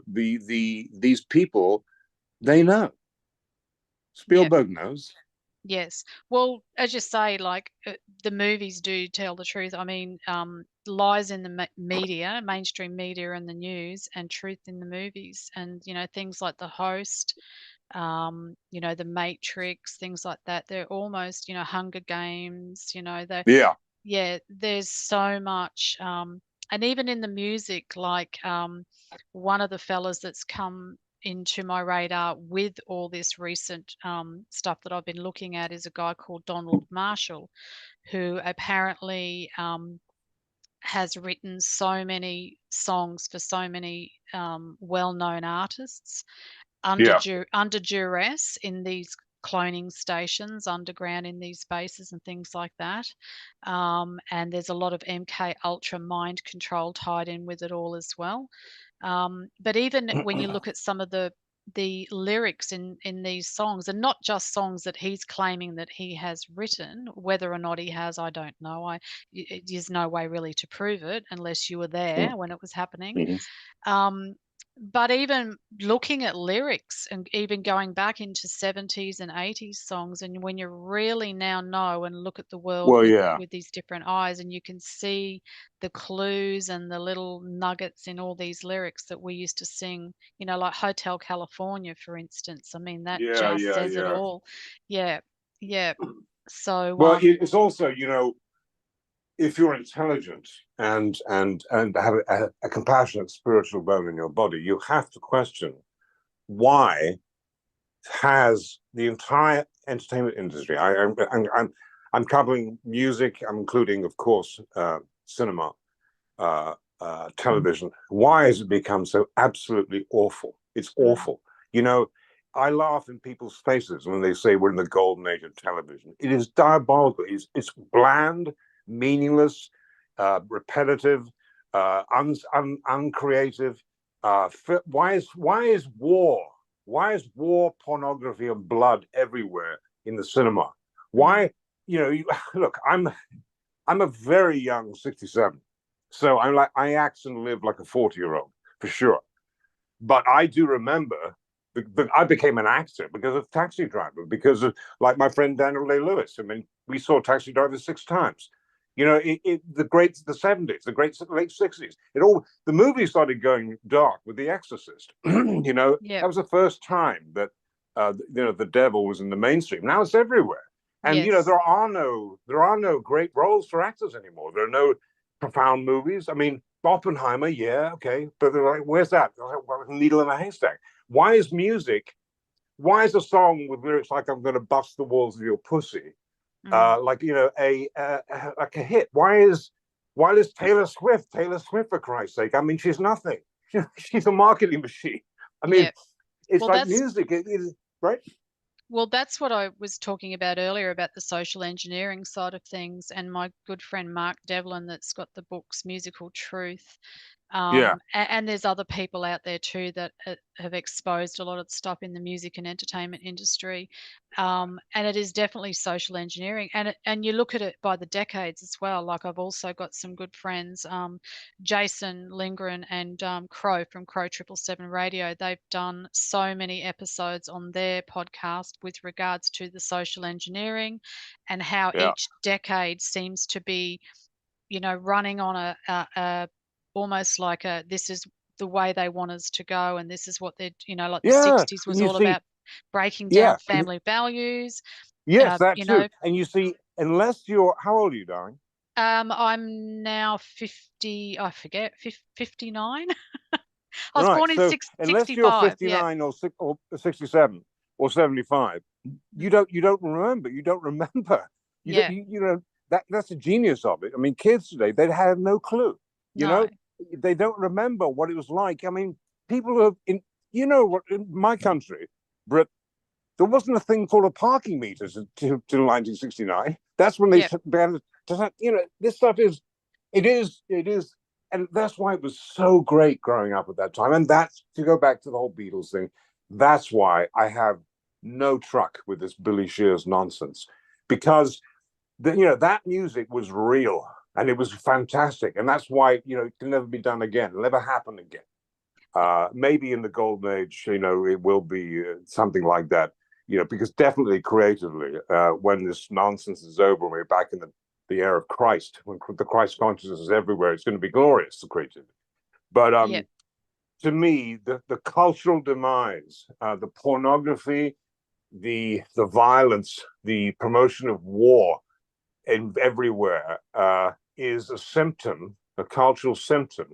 these people, they know. Yep. Spielberg knows. Yes. Well, as you say, like the movies do tell the truth. I mean, lies in the media, mainstream media and the news, and truth in the movies. And, things like The Host, The Matrix, things like that. They're almost, Hunger Games, Yeah, yeah, there's so much. And even in the music, like one of the fellas that's come into my radar with all this recent stuff that I've been looking at is a guy called Donald Marshall, who apparently has written so many songs for so many well-known artists yeah, under duress in these cloning stations underground in these bases and things like that. And there's a lot of MK Ultra mind control tied in with it all as well. But even when you look at some of the lyrics in these songs, and not just songs that he's claiming that he has written, whether or not he has, I don't know. There's no way really to prove it unless you were there when it was happening. mm-hmm. Um, but even looking at lyrics and even going back into 70s and 80s songs, and when you really now know and look at the world Well, with yeah, these different eyes, and you can see the clues and the little nuggets in all these lyrics that we used to sing, like Hotel California, for instance. I mean, that yeah, just yeah, says it yeah. all. Yeah, yeah. So, Well, it's also, if you're intelligent and have a compassionate spiritual bone in your body, you have to question why has the entire entertainment industry. I'm covering music. I'm including, of course, cinema, television. Why has it become so absolutely awful? It's mm, awful. I laugh in people's faces when they say we're in the golden age of television. It is diabolical. It's bland, meaningless, repetitive, uncreative. Why is war? Why is war, pornography, and blood everywhere in the cinema? mm, Why, look, I'm a very young 67. So I act and live like a 40-year-old for sure. But I do remember that I became an actor because of Taxi Driver, because of like my friend Daniel Day Lewis. I mean, we saw Taxi Driver 6 times. The 70s, the great late 60s. The movie started going dark with The Exorcist. yep, That was the first time that the devil was in the mainstream. Now it's everywhere. And yes, there are no great roles for actors anymore. There are no profound movies. I mean, Oppenheimer, yeah, okay, but they're like, where's that? Well, needle in a haystack. Why is music? Why is a song with lyrics like "I'm going to bust the walls of your pussy," mm, like like a hit? Why is Taylor Swift, for Christ's sake? I mean, she's nothing. She's a marketing machine. I mean, yep. it's Well, like that's music, right? Well, that's what I was talking about earlier about the social engineering side of things. And my good friend Mark Devlin, that's got the books Musical Truth, Yeah. And there's other people out there too that have exposed a lot of stuff in the music and entertainment industry. And it is definitely social engineering. And you look at it by the decades as well. Like I've also got some good friends, Jason Lindgren and Crow from Crow 777 Radio. They've done so many episodes on their podcast with regards to the social engineering and how Yeah. each decade seems to be, running on a almost like this is the way they want us to go, and this is what they're, like the Yeah. 60s And was you all see, about breaking down yeah. family values. Yes, that You too. know, And you see, unless you're, how old are you, darling? I'm now 50, I forget, 59. I was Right. born in So unless you're 65. Yeah, 59 or 67 or 75, mm, you don't remember. You don't remember. You don't yeah, that's the genius of it. I mean, kids today, they have no clue. You no, know, they don't remember what it was like. I mean, people who have in what in my country, Brit, there wasn't a thing called a parking meter until 1969. That's when they yeah, began to, this stuff it is, and that's why it was so great growing up at that time. And that's to go back to the whole Beatles thing. That's why I have no truck with this Billy Shears nonsense, because that music was real and it was fantastic, and that's why it can never be done again. It'll never happen again. Maybe in the golden age, it will be something like that. Because definitely creatively, when this nonsense is over, we're back in the era of Christ, when the Christ consciousness is everywhere, it's going to be glorious, the creativity. But yeah, to me, the cultural demise, the pornography, the violence, the promotion of war in everywhere is a symptom, a cultural symptom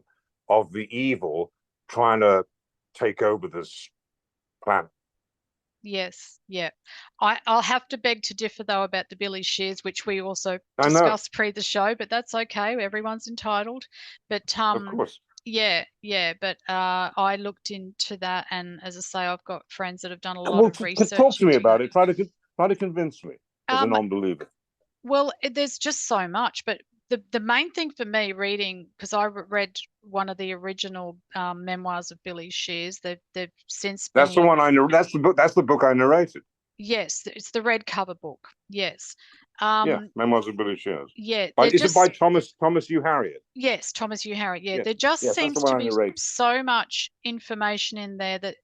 of the evil trying to take over this planet. yes, yeah. I'll have to beg to differ though about the Billy Shears, which we also I know, discussed pre the show, but that's okay. Everyone's entitled. But of course. yeah, yeah. But I looked into that, and as I say, I've got friends that have done a lot Well, of to talk research to me into about that. it. Try to convince me as a Um, non-believer. well, there's just so much, but the main thing for me reading, because I read one of the original memoirs of Billy Shears. They've since That's the been, one I know. That's the book. That's the book I narrated. yes, it's the red cover book. Yes. Yeah, Um, Memoirs of Billy Shears. yeah, By they're is it by just, Thomas Hugh Harriet? yes, Thomas Hugh Harriet. Yeah, Yes, there just yes, that's the seems one to I be narrated. so much information in there that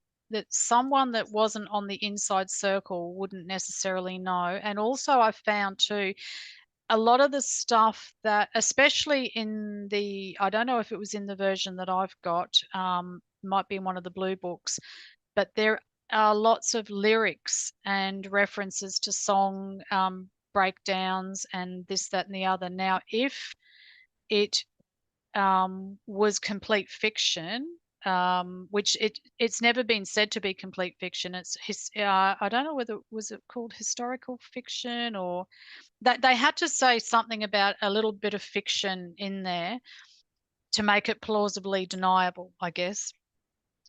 someone that wasn't on the inside circle wouldn't necessarily know. And also I found too a lot of the stuff that, especially in I don't know if it was in the version that I've got, might be in one of the blue books, but there are lots of lyrics and references to song breakdowns and this, that, and the other. Now, if it was complete fiction, which it's never been said to be complete fiction. I don't know whether was it called historical fiction, or that they had to say something about a little bit of fiction in there to make it plausibly deniable, I guess.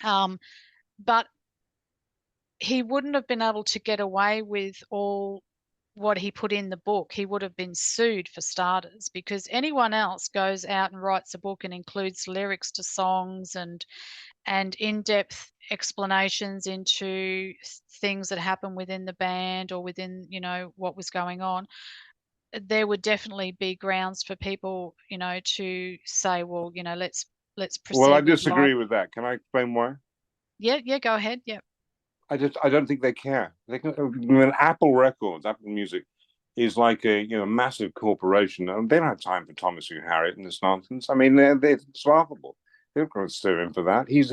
But he wouldn't have been able to get away with all what he put in the book. He would have been sued for starters, because anyone else goes out and writes a book and includes lyrics to songs and in-depth explanations into things that happen within the band or within, what was going on. There would definitely be grounds for people, to say, well, let's Well, I proceed with live. disagree with that. Can I explain why? Yeah, yeah, go ahead. Yeah, I don't think they care. They can, when Apple Records, Apple Music, is like a massive corporation. And they don't have time for Thomas Hugh Harriet and this nonsense. I mean, it's laughable. They're going to sue him for that. He's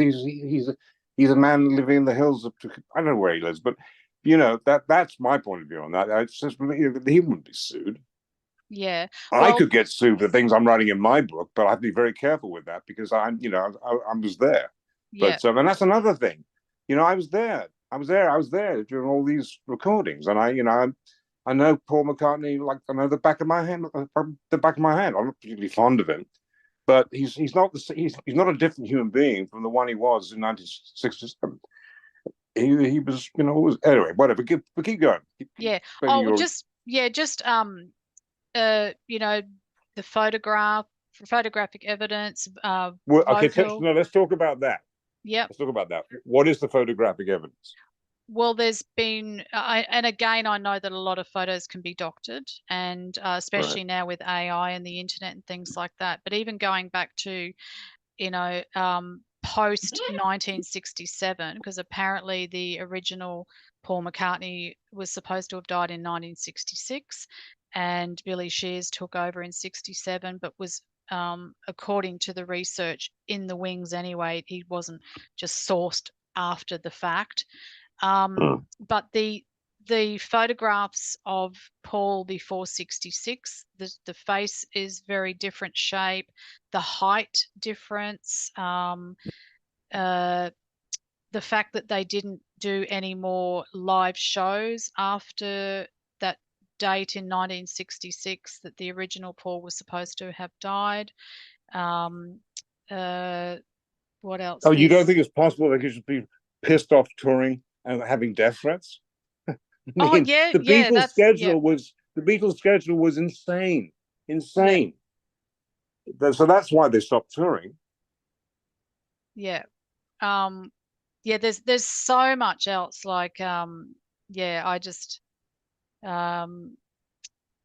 a man living in the hills of, I don't know where he lives, but that's my point of view on that. It's just, he wouldn't be sued. yeah. I Well, could get sued for things I'm writing in my book, but I have to be very careful with that because I was there. yeah, But and that's another thing. I was there. I was there during all these recordings, and I know Paul McCartney like I know the back of my hand, the back of my hand. I'm not particularly fond of him, but he's not he's not a different human being from the one he was in 1967. He was anyway whatever. Keep going. Keep yeah. explaining Oh, your just, yeah, just the photograph. photographic evidence, Well, okay, vocal. no, let's talk about that. Yep. Let's talk about that. What is the photographic evidence? Well, there's been, and again, I know that a lot of photos can be doctored, and Right. especially now with AI and the internet and things like that. But even going back to, post 1967, because apparently the original Paul McCartney was supposed to have died in 1966, and Billy Shears took over in 67, but was, according to the research, in the wings anyway. He wasn't just sourced after the fact. But the photographs of Paul before 66, the face is very different shape, the height difference, uh, the fact that they didn't do any more live shows after that date in 1966 that the original Paul was supposed to have died. Um, uh, what else? Oh, you don't There's, think it's possible they could just be pissed off touring and having death threats? I oh mean, yeah, yeah, that's, yeah, the Beatles schedule was insane, yeah, insane. So that's why they stopped touring. yeah. Yeah, there's so much else. Like, yeah, I just, um,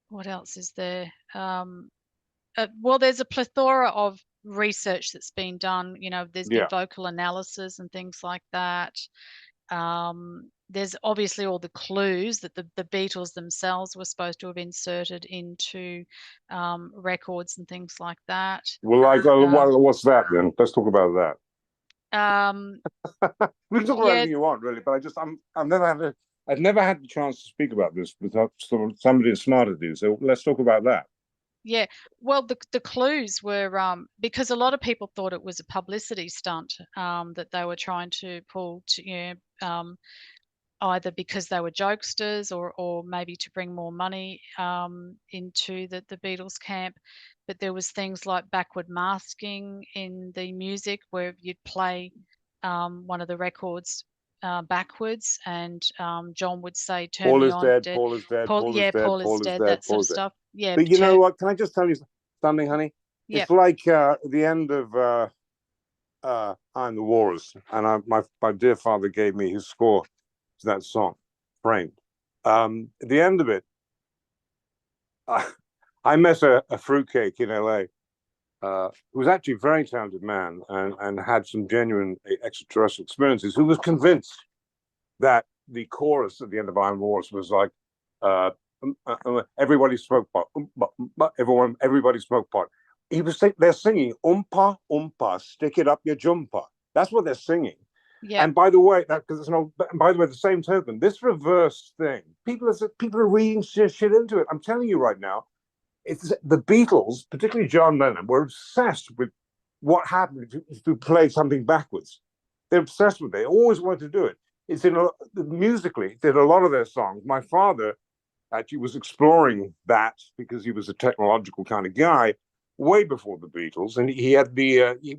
what else is there? Well, there's a plethora of research that's been done. There's been Yeah. vocal analysis and things like that. There's obviously all the clues that the Beatles themselves were supposed to have inserted into records and things like that. Well, Um, what's that then? Let's talk about that. um, We can talk about yeah, anything you want, really, but I've never had the chance to speak about this without somebody as smart as you. So let's talk about that. Yeah, well, the clues were, because a lot of people thought it was a publicity stunt, that they were trying to pull to, either because they were jokesters, or maybe to bring more money into the Beatles camp. But there was things like backward masking in the music, where you'd play one of the records backwards, and John would say, "Turn Paul me is on, dead. dead." Paul is dead. Paul, Paul is yeah, dead. Paul is Paul is dead. dead. That sort Paul of is dead. stuff. Yeah, But you know what? Can I just tell you something, honey? yeah, It's like the end of I'm the Walrus, and my dear father gave me his score to that song, Framed. At the end of it, I met a fruitcake in LA who was actually a very talented man and had some genuine extraterrestrial experiences, who was convinced that the chorus at the end of Iron Wars was like, everybody smoke pot, everybody smoke pot. They're singing umpa umpa, stick it up your jumper. That's what they're singing. yeah, And by the way, by the way, the same token, this reverse thing, people are reading shit into it. I'm telling you right now, it's the Beatles, particularly John Lennon, were obsessed with what happened if you play something backwards. They're obsessed with it. They always wanted to do it. It's musically, did a lot of their songs. My father actually was exploring that because he was a technological kind of guy way before the Beatles, and he had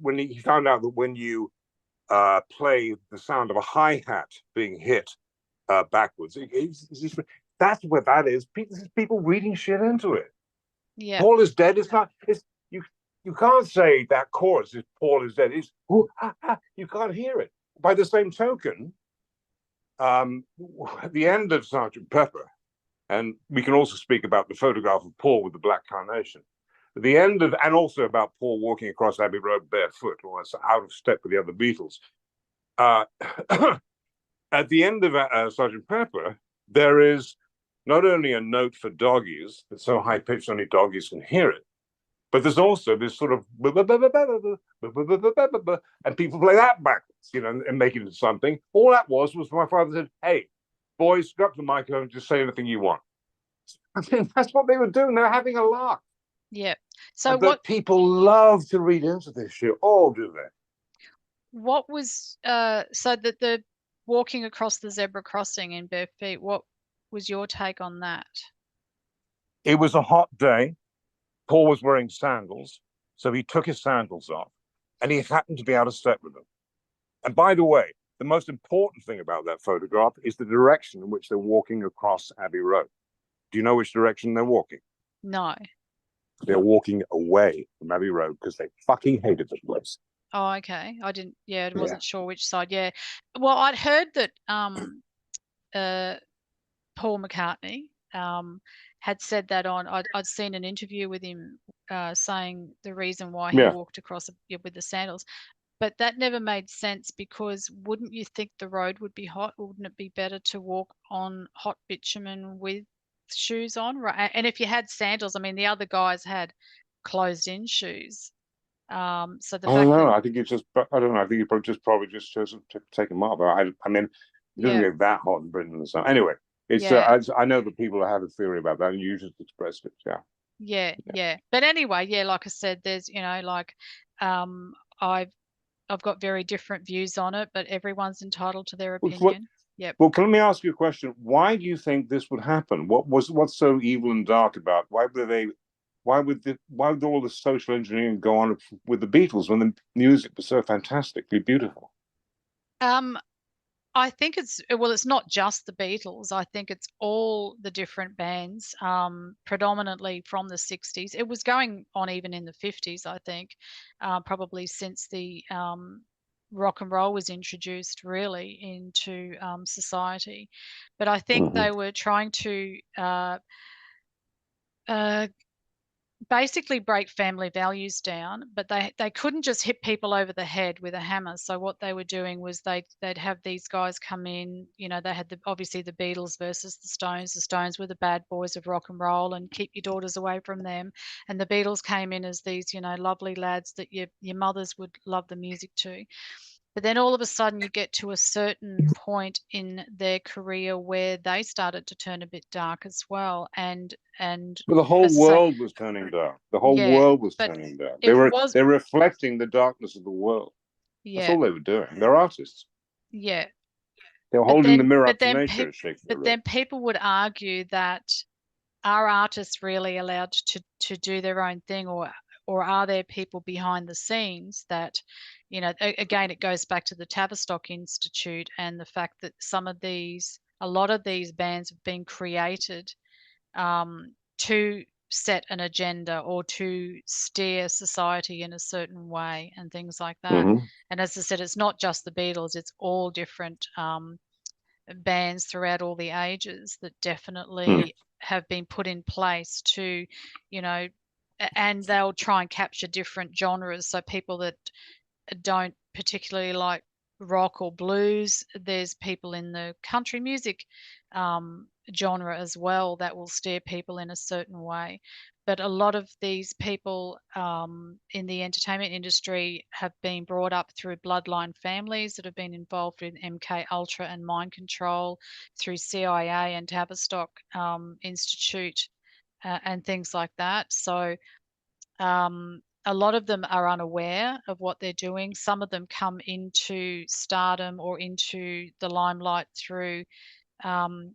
when he found out that when you play the sound of a hi hat being hit backwards, that's what that is. People reading shit into it. yeah, Paul is dead. It's not. It's you. You can't say that chorus is Paul is dead. It's you can't hear it. By the same token, at the end of Sergeant Pepper, and we can also speak about the photograph of Paul with the black carnation. At the end of, and also about Paul walking across Abbey Road barefoot, or out of step with the other Beatles. Uh, at the end of Sergeant Pepper, there is not only a note for doggies that's so high pitched only doggies can hear it, but there's also this sort of and people play that backwards, and make it into something. All that was my father said, "Hey, boys, grab the microphone and just say anything you want." I mean, that's what they were doing. They're having a laugh. yeah. So But people love to read into this shit. All do they? what was so that the walking across the zebra crossing in bare feet, what was your take on that? It was a hot day. Paul was wearing sandals, so he took his sandals off, and he happened to be out of step with them. And by the way, the most important thing about that photograph is the direction in which they're walking across Abbey Road. Do you know which direction they're walking? No. They're walking away from Abbey Road because they fucking hated the place. Oh, okay. I didn't. Yeah, I Yeah. wasn't sure which side. Yeah. Well, I'd heard that uh, Paul McCartney had said that on. I'd seen an interview with him saying the reason why he Yeah. walked across with the sandals. But that never made sense because wouldn't you think the road would be hot? Wouldn't it be better to walk on hot bitumen with shoes on? Right. And if you had sandals, I mean, the other guys had closed in shoes. So the I don't fact know. that, I think it's just. I don't know. I think he probably just chose to take him up. I mean, it doesn't yeah, get that hot in Britain and so. Anyway, it's. yeah, I know that people have a theory about that, and you just expressed it. Yeah. yeah, Yeah. yeah. But anyway, yeah, like I said, there's, like, um, I've I've got very different views on it, but everyone's entitled to their What, opinion. Yep. well, can let me ask you a question? Why do you think this would happen? What's so evil and dark about? Why would all the social engineering go on with the Beatles when the music was so fantastically beautiful? Um, I think it's not just the Beatles. I think it's all the different bands, predominantly from the 60s. It was going on even in the 50s, I think, probably since the rock and roll was introduced really into society. But I think Mm-hmm. they were trying to uh, basically break family values down, but they couldn't just hit people over the head with a hammer. So what they were doing was they'd have these guys come in. They had obviously the Beatles versus the Stones. The Stones were the bad boys of rock and roll, and keep your daughters away from them. And the Beatles came in as these lovely lads that your mothers would love the music to. But then all of a sudden, you get to a certain point in their career where they started to turn a bit dark as well. And But the whole as I say, world was turning dark. The whole yeah, world was but turning dark. it was, They're reflecting the darkness of the world. That's yeah, all they were doing. They're artists. yeah. They were But holding the then, mirror but up to then, nature, as Shakespeare but wrote. then people would argue that are artists really allowed to do their own thing, or are there people behind the scenes that, again, it goes back to the Tavistock Institute and the fact that a lot of these bands have been created to set an agenda or to steer society in a certain way and things like that. Mm-hmm. And as I said, it's not just the Beatles; it's all different bands throughout all the ages that Mm. definitely have been put in place to, you know, and they'll try and capture different genres. So people that don't particularly like rock or blues, there's people in the country music genre as well that will steer people in a certain way. But a lot of these people in the entertainment industry have been brought up through bloodline families that have been involved in MK Ultra and mind control, through CIA and Tavistock Institute and things like that. So a lot of them are unaware of what they're doing. Some of them come into stardom or into the limelight through, um,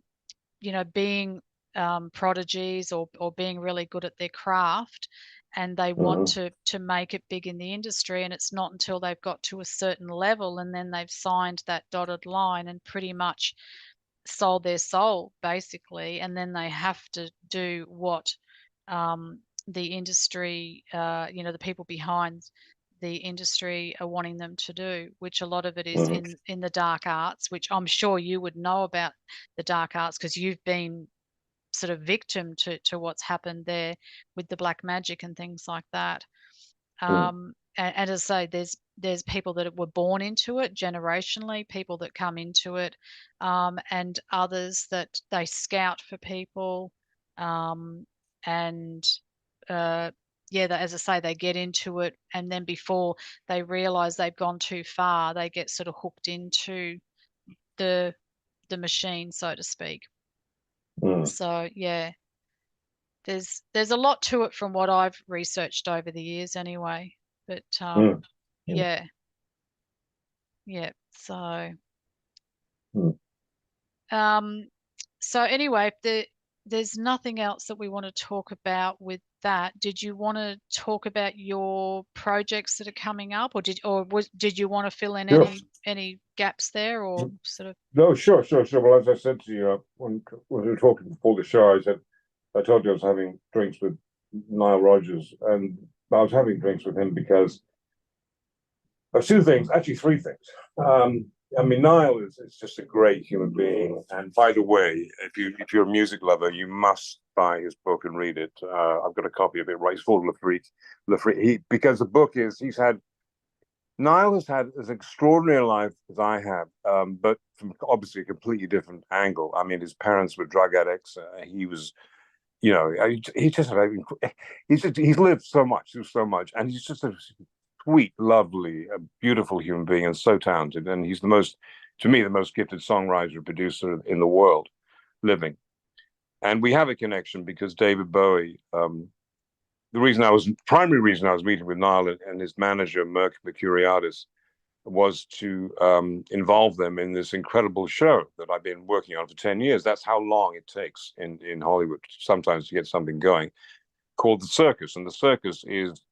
being prodigies, or being really good at their craft, and they want Mm-hmm. to make it big in the industry. And it's not until they've got to a certain level and then they've signed that dotted line and pretty much sold their soul, basically, and then they have to do what the industry, the people behind the industry are wanting them to do, which a lot of it is Mm-hmm. in the dark arts, which I'm sure you would know about the dark arts because you've been sort of victim to what's happened there with the black magic and things like that. And as I say, there's people that were born into it generationally, people that come into it, and others that they scout for people, um, and yeah, as I say, they get into it, and then before they realize they've gone too far, they get sort of hooked into the the machine, so to speak. Mm-hmm. So yeah, there's a lot to it from what I've researched over the years, anyway. But Mm-hmm. yeah, yeah. Mm-hmm. Um, so anyway, if there's nothing else that we want to talk about with that, did you want to talk about your projects that are coming up, or did you want to fill in Sure. any gaps there, or sort of? No, sure. Well, as I said to you when we were talking before the show, I told you I was having drinks with Nile Rodgers, and I was having drinks with him because of two things, actually three things. Um, I mean, Niall is just a great human being. And by the way, if you're a music lover, you must buy his book and read it. I've got a copy of it. Right, it's called Lafrite. Because the book is Niall has had as extraordinary a life as I have, but from obviously a completely different angle. I mean, his parents were drug addicts. He was, he just had, he's lived so much, so much, and he's just a sweet, lovely, beautiful human being, and so talented. And he's to me, the most gifted songwriter and producer in the world living. And we have a connection because David Bowie. Primary reason I was meeting with Niall and his manager Merck Mercuriadis was to involve them in this incredible show that I've been working on for 10 years. That's how long it takes in Hollywood sometimes to get something going, called The Circus. And The Circus is,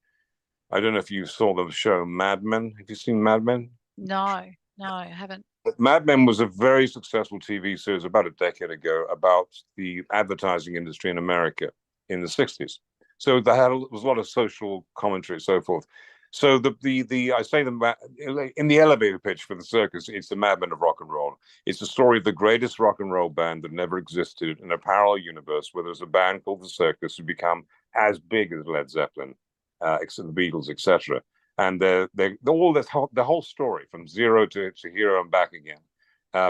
I don't know if you saw the show Mad Men. Have you seen Mad Men? No, no, I haven't. Mad Men was a very successful TV series about a decade ago about the advertising industry in America in the 60s. So there was a lot of social commentary and so forth. So the I say in the elevator pitch for The Circus, it's the Mad Men of rock and roll. It's the story of the greatest rock and roll band that never existed in a parallel universe where there's a band called The Circus who become as big as Led Zeppelin, except the Beatles, etc. And they're all the whole story from zero to hero and back again.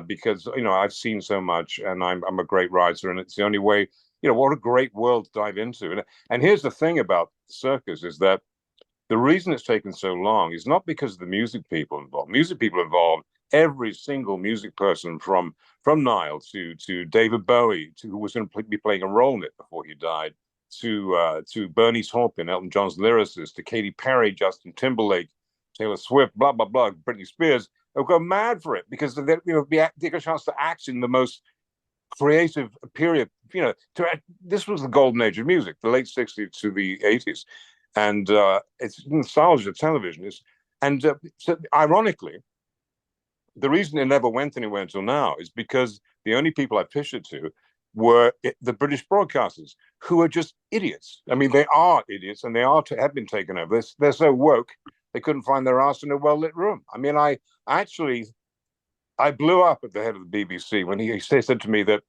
Because I've seen so much, and I'm a great writer, and it's the only way. What a great world to dive into. And here's the thing about Circus is that the reason it's taken so long is not because of the music people involved. Music people involved, every single music person from Nile to David Bowie, who was going to be playing a role in it before he died, to Bernie Taupin, Elton John's lyricist, to Katy Perry, Justin Timberlake, Taylor Swift, blah blah blah, Britney Spears. They'll go mad for it because they get a chance to act in the most creative period. This was the golden age of music, the late '60s to the '80s, and it's nostalgia television. So ironically, the reason it never went anywhere until now is because the only people I pitched it to were the British broadcasters, who are just idiots. I mean, they are idiots, and have been taken over. They're so woke they couldn't find their ass in a well lit room. I mean, I blew up at the head of the BBC when he said to me that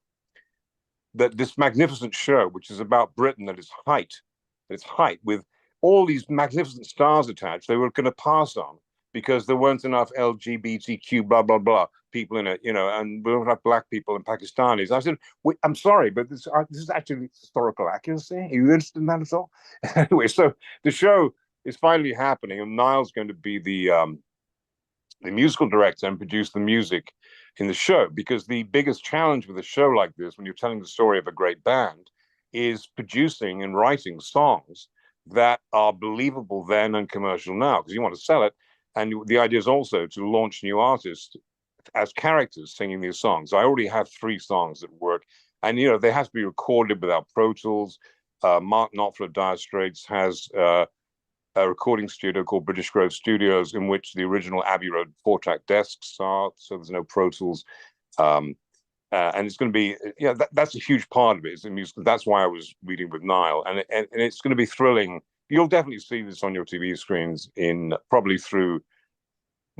this magnificent show, which is about Britain at its height, with all these magnificent stars attached, they were going to pass on because there weren't enough LGBTQ blah blah blah people in it, and we don't have black people and Pakistanis. I said, I'm sorry, but this is actually historical accuracy. Are you interested in that at all? Anyway, so the show is finally happening, and Niall's going to be the musical director and produce the music in the show, because the biggest challenge with a show like this, when you're telling the story of a great band, is producing and writing songs that are believable then and commercial now, because you want to sell it. And the idea is also to launch new artists as characters singing these songs. I already have 3 songs that work, and they have to be recorded without Pro Tools. Mark Knopfler of Dire Straits has a recording studio called British Grove Studios, in which the original Abbey Road 4-track desks are, so there's no Pro Tools. And it's going to be, that's a huge part of it. That's why I was reading with Niall, and it's going to be thrilling. You'll definitely see this on your TV screens probably through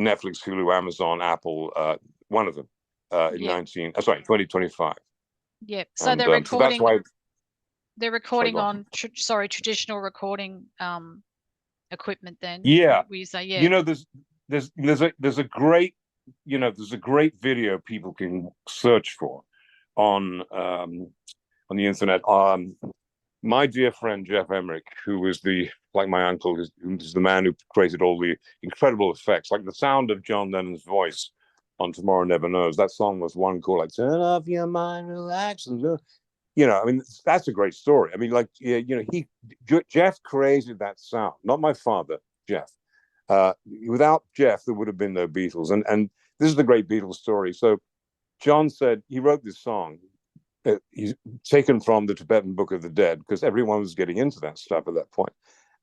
Netflix, Hulu, Amazon, Apple, one of them, in Yep. 2025. Yep. So And so that's why. they're Sorry, recording go on. on traditional recording equipment then. Yeah, We say, yeah. there's a great video people can search for on the internet. My dear friend Jeff Emmerich, who is like my uncle, who's the man who created all the incredible effects, like the sound of John Lennon's voice on Tomorrow Never Knows. That song was one called like "Turn Off Your Mind, Relax and Look." I mean, that's a great story. I mean, like, Jeff created that sound, not my father, Jeff. Without Jeff, there would have been no Beatles. And this is the great Beatles story. So John said he wrote this song. He's taken from the Tibetan Book of the Dead, because everyone was getting into that stuff at that point.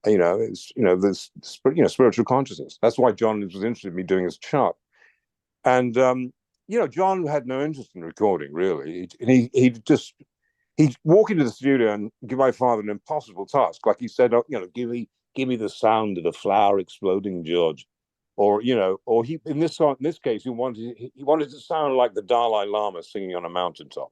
This spiritual consciousness. That's why John was interested in me doing his chart. And John had no interest in recording, really. He just he'd walk into the studio and give my father an impossible task. Like he said, oh, give me the sound of the flower exploding, George. Or, or he in this case, he wanted to sound like the Dalai Lama singing on a mountaintop.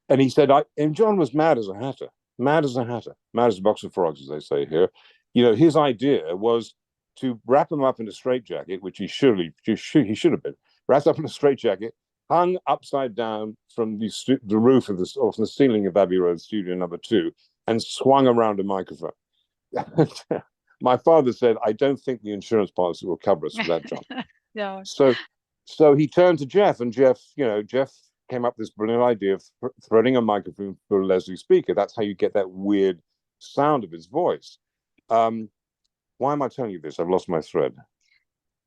And he said, and John was mad as a hatter, mad as a hatter, mad as a box of frogs, as they say here. His idea was to wrap him up in a straitjacket, which he should have been wrapped up in a straitjacket, hung upside down from the roof of or from the ceiling of Abbey Road Studio Number 2, and swung around a microphone. My father said, "I don't think the insurance policy will cover us for that, John." No. So, so he turned to Jeff, and Jeff came up with this brilliant idea of threading a microphone through a Leslie speaker. That's how you get that weird sound of his voice. Why am I telling you this? I've lost my thread.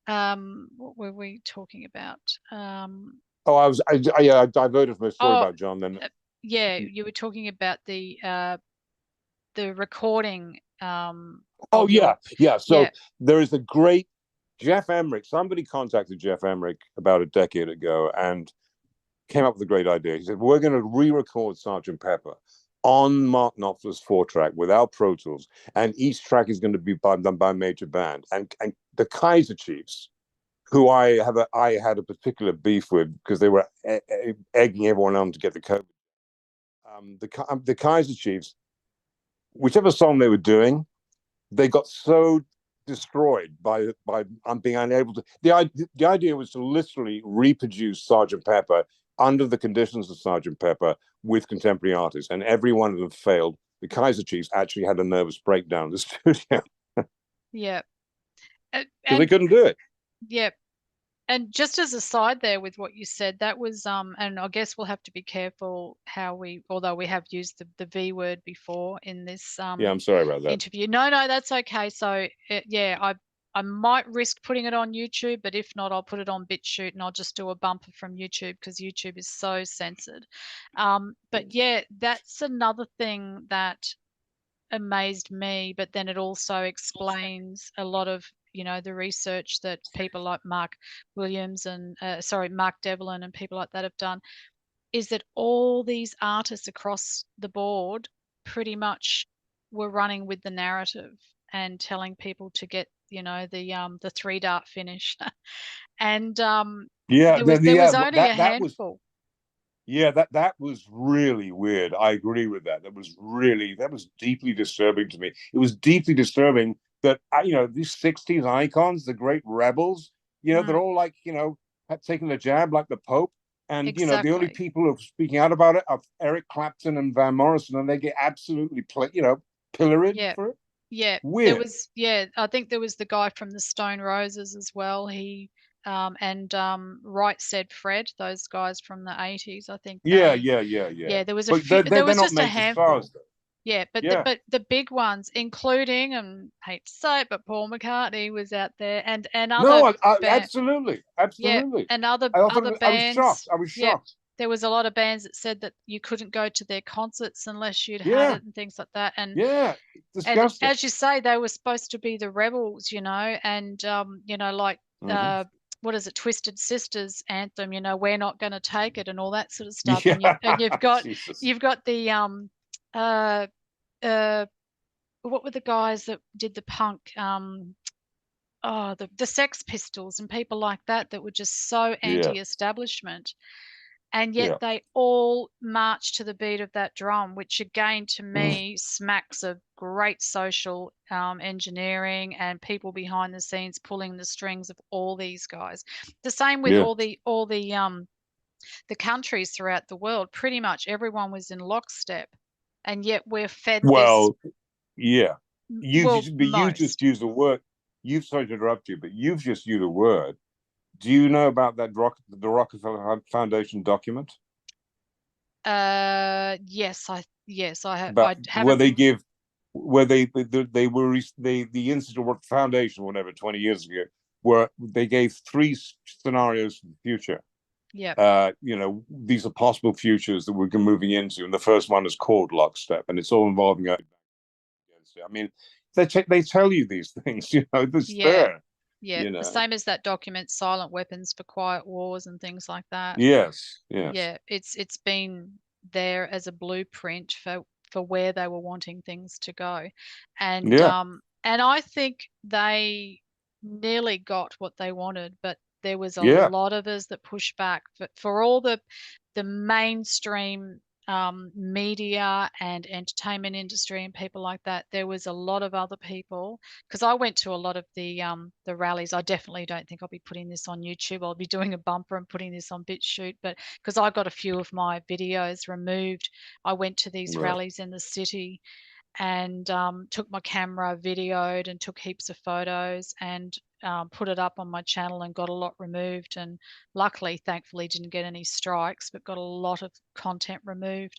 What were we talking about? Oh, I diverted from a story about John. Then, yeah, you were talking about the recording. oh yeah, yeah. So yeah. there is a great Jeff Emmerich. Somebody contacted Jeff Emmerich about a decade ago and came up with a great idea. He said, "We're going to re-record Sergeant Pepper on Mark Knopfler's 4-track without Pro Tools, and each track is going to be done by a major band." And the Kaiser Chiefs, who I had a particular beef with because they were egging everyone on to get the COVID. The Kaiser Chiefs, whichever song they were doing, they got so destroyed by being unable to. The idea was to literally reproduce Sergeant Pepper under the conditions of Sergeant Pepper with contemporary artists, and every one of them failed. The Kaiser Chiefs actually had a nervous breakdown in the studio. Yeah. Because they couldn't do it. Yeah. And just as a side there with what you said, that was and I guess we'll have to be careful how although we have used the V word before in this Yeah, I'm sorry about that. interview. No, that's okay. So yeah, I might risk putting it on YouTube, but if not, I'll put it on Bit Chute and I'll just do a bumper from YouTube because YouTube is so censored. But yeah, that's another thing that amazed me, but then it also explains a lot of the research that people like Mark Williams and Mark Devlin and people like that have done, is that all these artists across the board pretty much were running with the narrative and telling people to get the 3-dart finish. And yeah, there was only a handful. Yeah, that was really weird. I agree with that. That was deeply disturbing to me. It was deeply disturbing that these '60s icons, the great rebels, they're all like had taken a jab like the Pope, and the only Exactly. people who are speaking out about it are Eric Clapton and Van Morrison, and they get absolutely pilloried Yeah. for it. Yeah, Weird. I think there was the guy from the Stone Roses as well. He and Right Said Fred, those guys from the 80s. I think Yeah, yeah, yeah, yeah. there was a But few, there they're was not just a major stars handful. though. Yeah, but Yeah. the big ones, including, and I hate to say it, but Paul McCartney was out there, and other No, band, absolutely, yeah, absolutely. and I other I was shocked. bands. I was Yeah, shocked. there was a lot of bands that said that you couldn't go to their concerts unless you'd had Yeah, it and things like that. yeah, And disgusting. as you say, they were supposed to be the rebels, and like Mm-hmm. what is it, Twisted Sisters anthem, we're not going to take it and all that sort of stuff. And Yeah, you've got Jesus. the uh uh what were the guys that did the punk the Sex Pistols and people like that were just so Yeah, anti-establishment, and yet yeah, they all march to the beat of that drum, which again to mm, me smacks of great social engineering and people behind the scenes pulling the strings of all these guys. The same with yeah. all the countries throughout the world. Pretty much everyone was in lockstep, and yet we're fed this. Well, yeah. Well, You just most. use the word. You've sorry to interrupt you, but you've just used a word. Do you know about the Rockefeller Foundation document Yes, I have. about I where haven't. they give where they were the Institute Foundation, whatever, 20 years ago, where they gave three scenarios for the future. Yep. These are possible futures that we're moving into, and the first one is called lockstep, and it's all involving. I mean, they tell you these things, this Yeah. there, Yeah, the same as that document, Silent Weapons for Quiet Wars and things like that. Yes, yes. Yeah, it's been there as a blueprint for where they were wanting things to go. Yeah. And I think they nearly got what they wanted, but there was a Yeah. lot of us that pushed back for all the mainstream media and entertainment industry and people like that. There was a lot of other people because I went to a lot of the rallies. I definitely don't think I'll be putting this on YouTube. I'll be doing a bumper and putting this on Bit Chute, but because I got a few of my videos removed, I went to these Right. rallies in the city and took my camera, videoed, and took heaps of photos and put it up on my channel and got a lot removed. And luckily, thankfully, didn't get any strikes, but got a lot of content removed.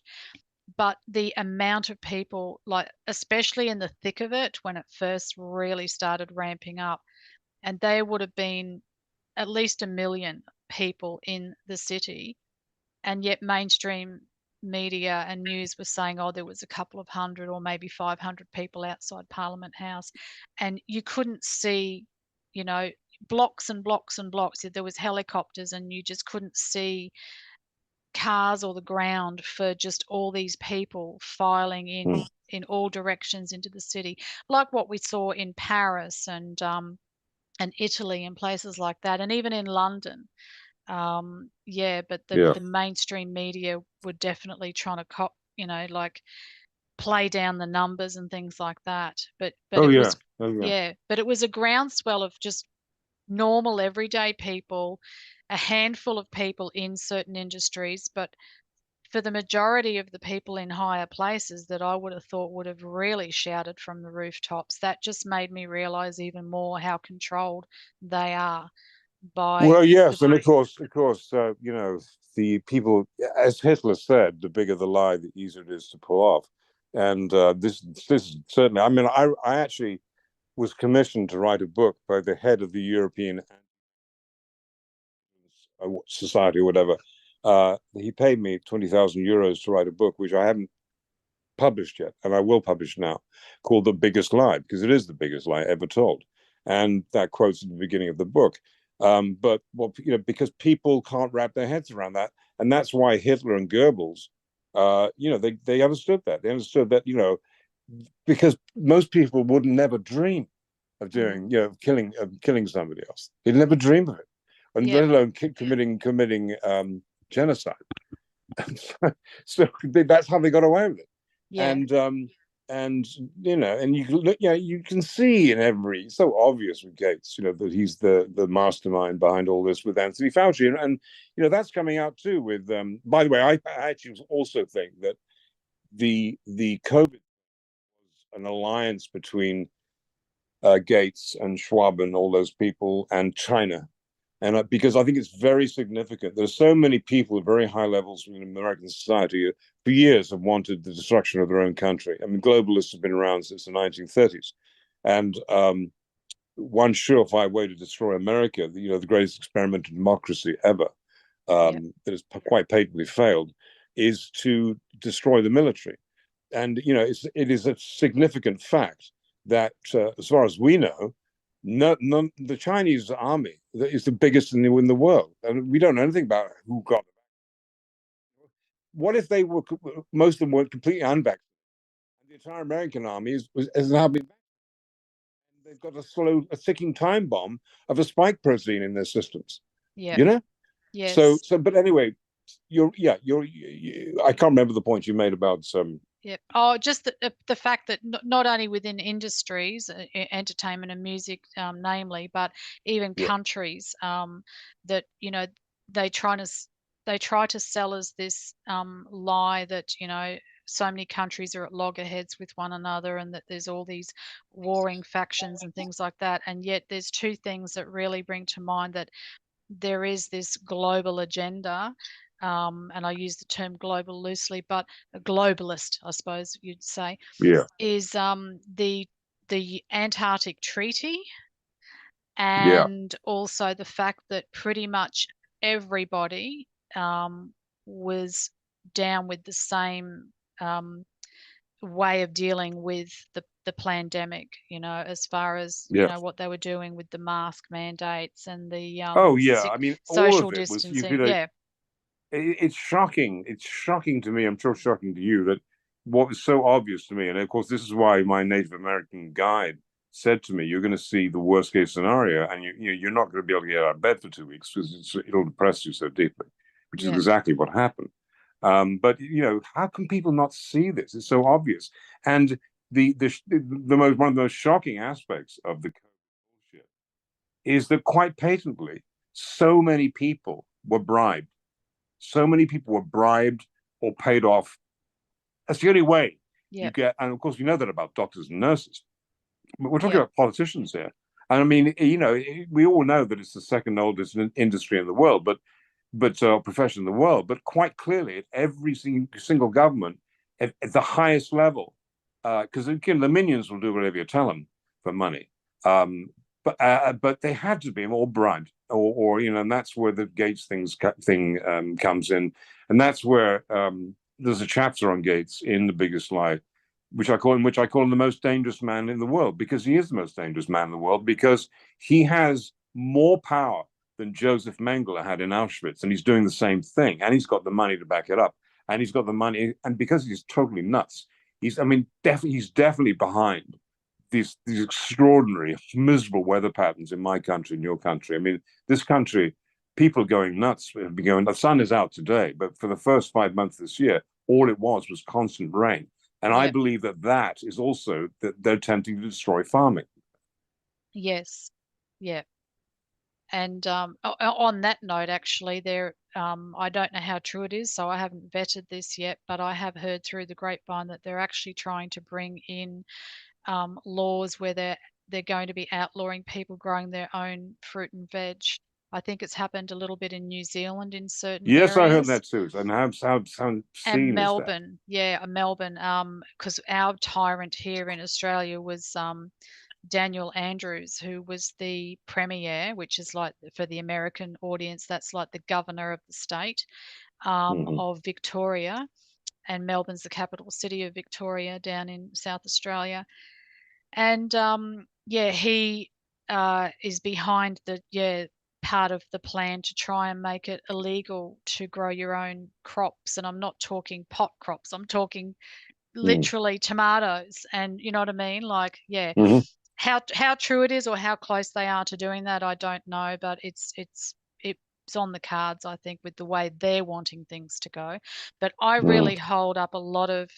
But the amount of people, like especially in the thick of it, when it first really started ramping up, and there would have been at least 1 million people in the city, and yet mainstream media and news was saying, oh, there was a couple of hundred or maybe 500 people outside Parliament House, and you couldn't see, you know, blocks and blocks and blocks. There was helicopters, and you just couldn't see cars or the ground for just all these people filing Mm. in all directions into the city, like what we saw in Paris and Italy and places like that, and even in London. Yeah, but Yeah. the mainstream media were definitely trying to like play down the numbers and things like that. But Oh it yeah. was Oh yeah. yeah, but it was a groundswell of just normal everyday people, a handful of people in certain industries, but for the majority of the people in higher places that I would have thought would have really shouted from the rooftops, that just made me realize even more how controlled they are by Well, the yes, and of course, the people, as Hitler said, the bigger the lie, the easier it is to pull off. And this certainly, I mean, I actually was commissioned to write a book by the head of the European Society or whatever. He paid me 20,000 euros to write a book, which I haven't published yet, and I will publish now, called The Biggest Lie, because it is the biggest lie ever told. And that quote's at the beginning of the book. But well, because people can't wrap their heads around that, and that's why Hitler and Goebbels, they understood that. They understood that, because most people would never dream of mm, doing, killing somebody else. They'd never dream of it, and yeah, let alone committing genocide. So that's how they got away with it. yeah, And and and you can look, you can see in every, it's so obvious with Gates, that he's the mastermind behind all this with Anthony Fauci, and that's coming out too with by the way, I actually also think that the COVID was an alliance between Gates and Schwab and all those people and China. And because I think it's very significant. There's so many people at very high levels in American society who, for years, have wanted the destruction of their own country. I mean, globalists have been around since the 1930s. And one surefire way to destroy America, the greatest experiment in democracy ever, yeah, that has quite patently failed, is to destroy the military. And it is a significant fact that, as far as we know, the Chinese army is the biggest in the world, and we don't know anything about who got it. What if they were, most of them were completely unvaccinated? The entire American army has now been. They've got a ticking time bomb of a spike protein in their systems. yeah, You know. So yes. but anyway, I can't remember the point you made about some. Yep. Oh, just the fact that not only within industries, entertainment and music, namely, but even Yeah. countries, that they try to they try to sell us this lie that so many countries are at loggerheads with one another, and that there's all these warring factions and things like that. And yet, there's two things that really bring to mind that there is this global agenda, and I use the term global loosely, but a globalist, I suppose you'd say, Yeah. is the Antarctic Treaty, Yeah. and also the fact that pretty much everybody was down with the same way of dealing with the pandemic, as far as Yeah. what they were doing with the mask mandates and the Oh yeah. I mean, all social of it was, distancing. Yeah, it's shocking. It's shocking to me. I'm sure shocking to you that what was so obvious to me, and of course, this is why my Native American guide said to me, "You're going to see the worst case scenario, and you're not going to be able to get out of bed for 2 weeks because it'll depress you so deeply," which is Yeah, exactly what happened. But how can people not see this? It's so obvious. And the most one of the most shocking aspects of the bullshit is that quite patently, so many people were bribed. So many people were bribed or paid off. That's the only way you yeah, get. And of course, we know that about doctors and nurses. But we're talking yeah, about politicians here. And I mean, we all know that it's the second oldest industry in the world, but profession in the world. But quite clearly, at every single government, at the highest level, because again, the minions will do whatever you tell them for money. Um, but they have to be more bribed, or and that's where the Gates thing comes in, and that's where there's a chapter on Gates in The Biggest Lie, which I call him the most dangerous man in the world, because he is the most dangerous man in the world, because he has more power than Joseph Mengele had in Auschwitz, and he's doing the same thing, and he's got the money to back it up, and he's got the money, and because he's totally nuts, he's definitely behind these extraordinary, miserable weather patterns in my country, in your country. I mean, this country, people are going nuts. The sun is out today, but for the first 5 months this year, all it was constant rain. And I yeah. believe that is also that they're attempting to destroy farming. Yes, yeah. And on that note, actually, I don't know how true it is, so I haven't vetted this yet, but I have heard through the grapevine that they're actually trying to bring in laws where they're going to be outlawing people growing their own fruit and veg. I think it's happened a little bit in New Zealand in certain Yes, I heard areas. that too. And how And seen is that? Melbourne, yeah, Melbourne, because our tyrant here in Australia was Daniel Andrews, who was the premier, which is like for the American audience, that's like the governor of the state Mm-hmm. of Victoria. And Melbourne's the capital city of Victoria down in South Australia. And yeah, he is behind part of the plan to try and make it illegal to grow your own crops. And I'm not talking pot crops. I'm talking literally tomatoes. And you know what I mean? Like, yeah, Mm-hmm. how true it is or how close they are to doing that, I don't know. But it's on the cards, I think, with the way they're wanting things to go. But I really Mm-hmm. hold up a lot of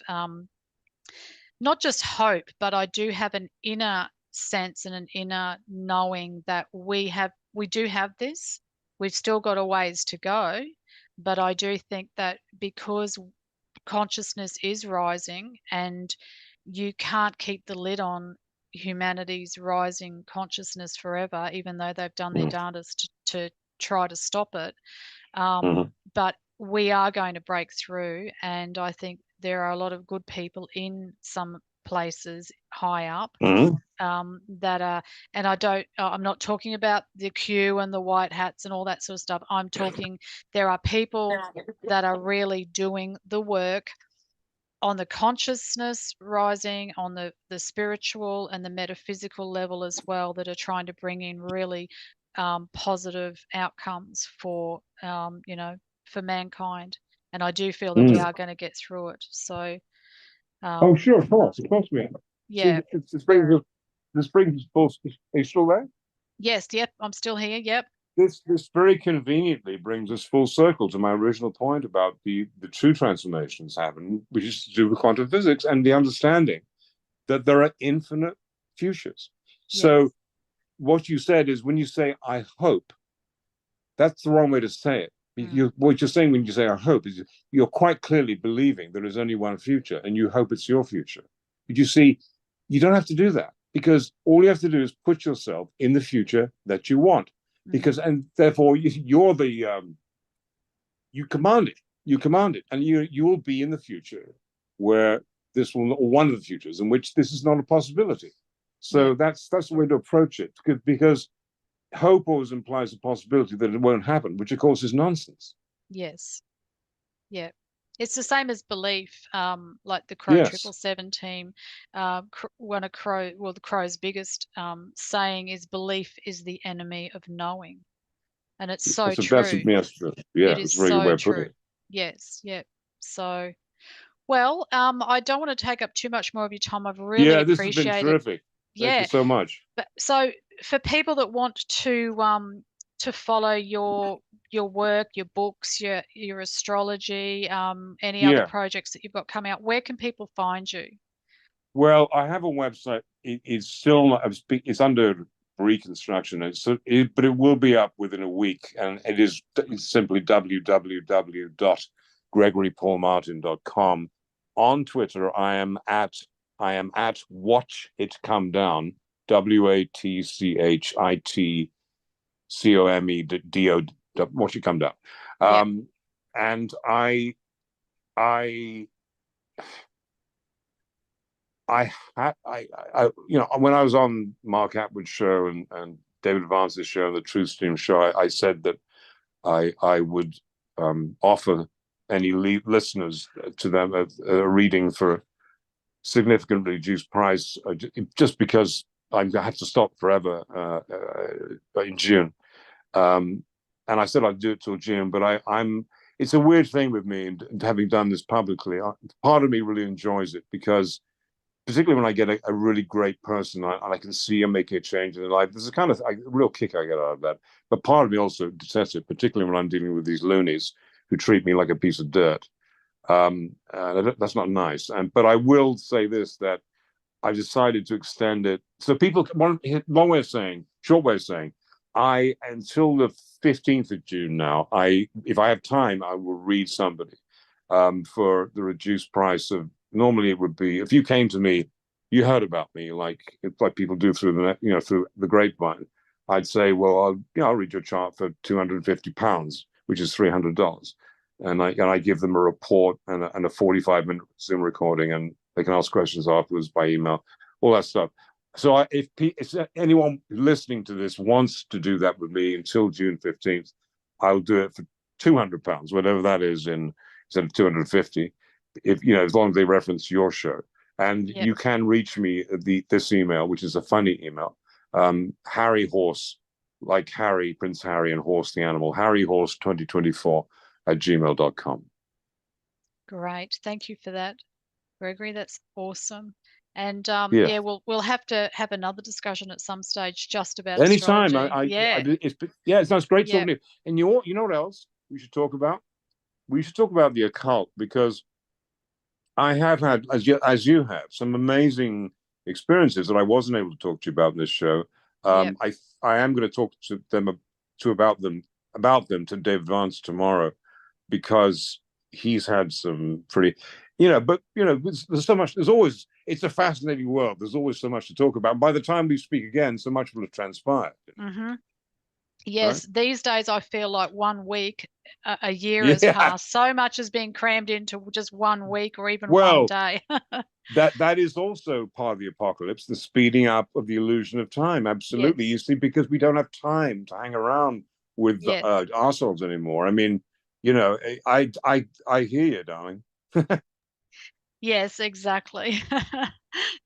not just hope, but I do have an inner sense and an inner knowing that we do have this. We've still got a ways to go, but I do think that because consciousness is rising and you can't keep the lid on humanity's rising consciousness forever, even though they've done their darndest to try to stop it. Mm-hmm. But we are going to break through, and I think there are a lot of good people in some places high up Mm-hmm. that are, and I'm not talking about the queue and the white hats and all that sort of stuff. I'm talking there are people that are really doing the work on the consciousness rising, on the spiritual and the metaphysical level as well, that are trying to bring in really positive outcomes for mankind. And I do feel that we Mm. are going to get through it. So, Oh, um, sure, of course we are. See, yeah, this brings us both. Are you still there? yes, yep, I'm still here. Yep. This very conveniently brings us full circle to my original point about the true transformations happen, which is to do with quantum physics and the understanding that there are infinite futures. So Yes. what you said is, when you say "I hope," that's the wrong way to say it. Mm, What you're saying when you say "I hope" is you're quite clearly believing there is only one future, and you hope it's your future. But you see, you don't have to do that, because all you have to do is put yourself in the future that you want, because mm, and therefore you're the you command it. You command it, and you will be in the future where this will, or one of the futures in which this is not a possibility. yep. So that's the way to approach it, because hope always implies a possibility that it won't happen, which of course is nonsense. Yes. Yeah, it's the same as belief. Like the Crow Yes, 777 team, one of the Crow's biggest saying is belief is the enemy of knowing, and it's so that's a true. yes, It yeah, is it's a very good so way of putting true. it. Yes, yep. So, well, I don't want to take up too much more of your time. I've really Yeah, this has been appreciated. terrific. Thank you Yeah. so much. But so for people that want to follow your work, your books, your astrology, any other Yeah. projects that you've got coming out, where can people find you? Well, I have a website. It's still not, it's under reconstruction. But it will be up within a week, and it's simply www.gregorypaulmartin.com. On Twitter, I am at Watch It Come Down, WATCHITCOMEDO. Watch It Come Down. Yep, And I when I was on Mark Atwood's show and David Vance's show and the Truth Stream show, I said that I would offer any listeners to them a reading for a significantly reduced price, just because I had to stop forever in June. And I said I'd do it till June, but I'm. It's a weird thing with me, and having done this publicly, part of me really enjoys it because particularly when I get a really great person and I can see them making a change in their life. There's a kind of a real kick I get out of that. But part of me also detests it, particularly when I'm dealing with these loonies who treat me like a piece of dirt. That's not nice. But I will say this, that I decided to extend it. So people, long way of saying, short way of saying, until the 15th of June now, if I have time, I will read somebody for the reduced price of, normally it would be, if you came to me, you heard about me like people do through through the grapevine. I'd say, well, I'll read your chart for £250, which is $300, and I give them a report and a 45-minute Zoom recording, and they can ask questions afterwards by email, all that stuff. So if anyone listening to this wants to do that with me until June 15th, I'll do it for £200, whatever that is, instead of 250, if as long as they reference your show. And yep. you can reach me at this email, which is a funny email, Harry Horse, like Harry, Prince Harry, and Horse the animal, Harry Horse 2024 at gmail.com. Great. Thank you for that, Gregory. That's awesome. And Yeah, we'll have to have another discussion at some stage just about anytime. astrology. Yeah. It's great Yeah. talking to you. And you know what else we should talk about? We should talk about the occult, because I have had, as you have, some amazing experiences that I wasn't able to talk to you about in this show. Yep. I am going to talk to them about them to Dave Vance tomorrow, because he's had some pretty, but there's so much. There's always, it's a fascinating world. There's always so much to talk about. And by the time we speak again, so much will have transpired. Mm-hmm. Right? Yes, these days I feel like 1 week, a year has Yeah. passed. So much has been crammed into just 1 week or even one Well, day. that is also part of the apocalypse, the speeding up of the illusion of time. Absolutely. You Yes, see, because we don't have time to hang around with yes, ourselves anymore. I mean, I hear you, darling. yes, exactly.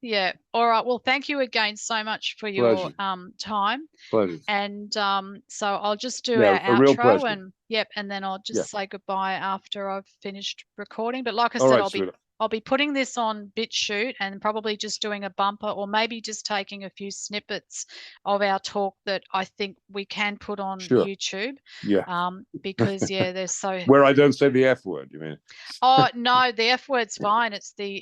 Yeah. All right. Well, thank you again so much for your Pleasure. time. Pleasure. And so I'll just do Yeah, our a real outro, pleasure. and yep, and then I'll Yeah. just say goodbye after I've finished recording. But like I All said, right, sweetheart. I'll be putting this on Bit Chute and probably just doing a bumper, or maybe just taking a few snippets of our talk that I think we can put on Sure. YouTube. Yeah. Because they're so. Where I don't say the F word, you mean? Oh no, the F word's fine. It's the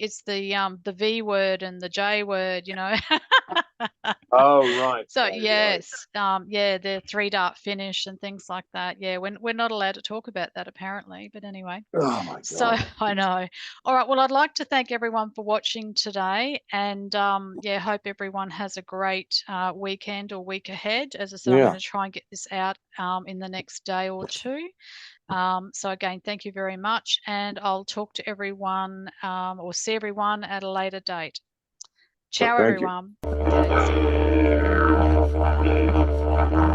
V word and the J word. Oh, right. So Right, right. yes, the three dart finish and things like that. Yeah, we're not allowed to talk about that apparently. But anyway, Oh, my so God. I know. All right. Well, I'd like to thank everyone for watching today, and hope everyone has a great weekend or week ahead. As I said, I'm going Yeah. to try and get this out in the next day or two. So again, thank you very much, and I'll talk to everyone or see everyone at a later date. Ciao, Thank you. everyone. Okay, see you.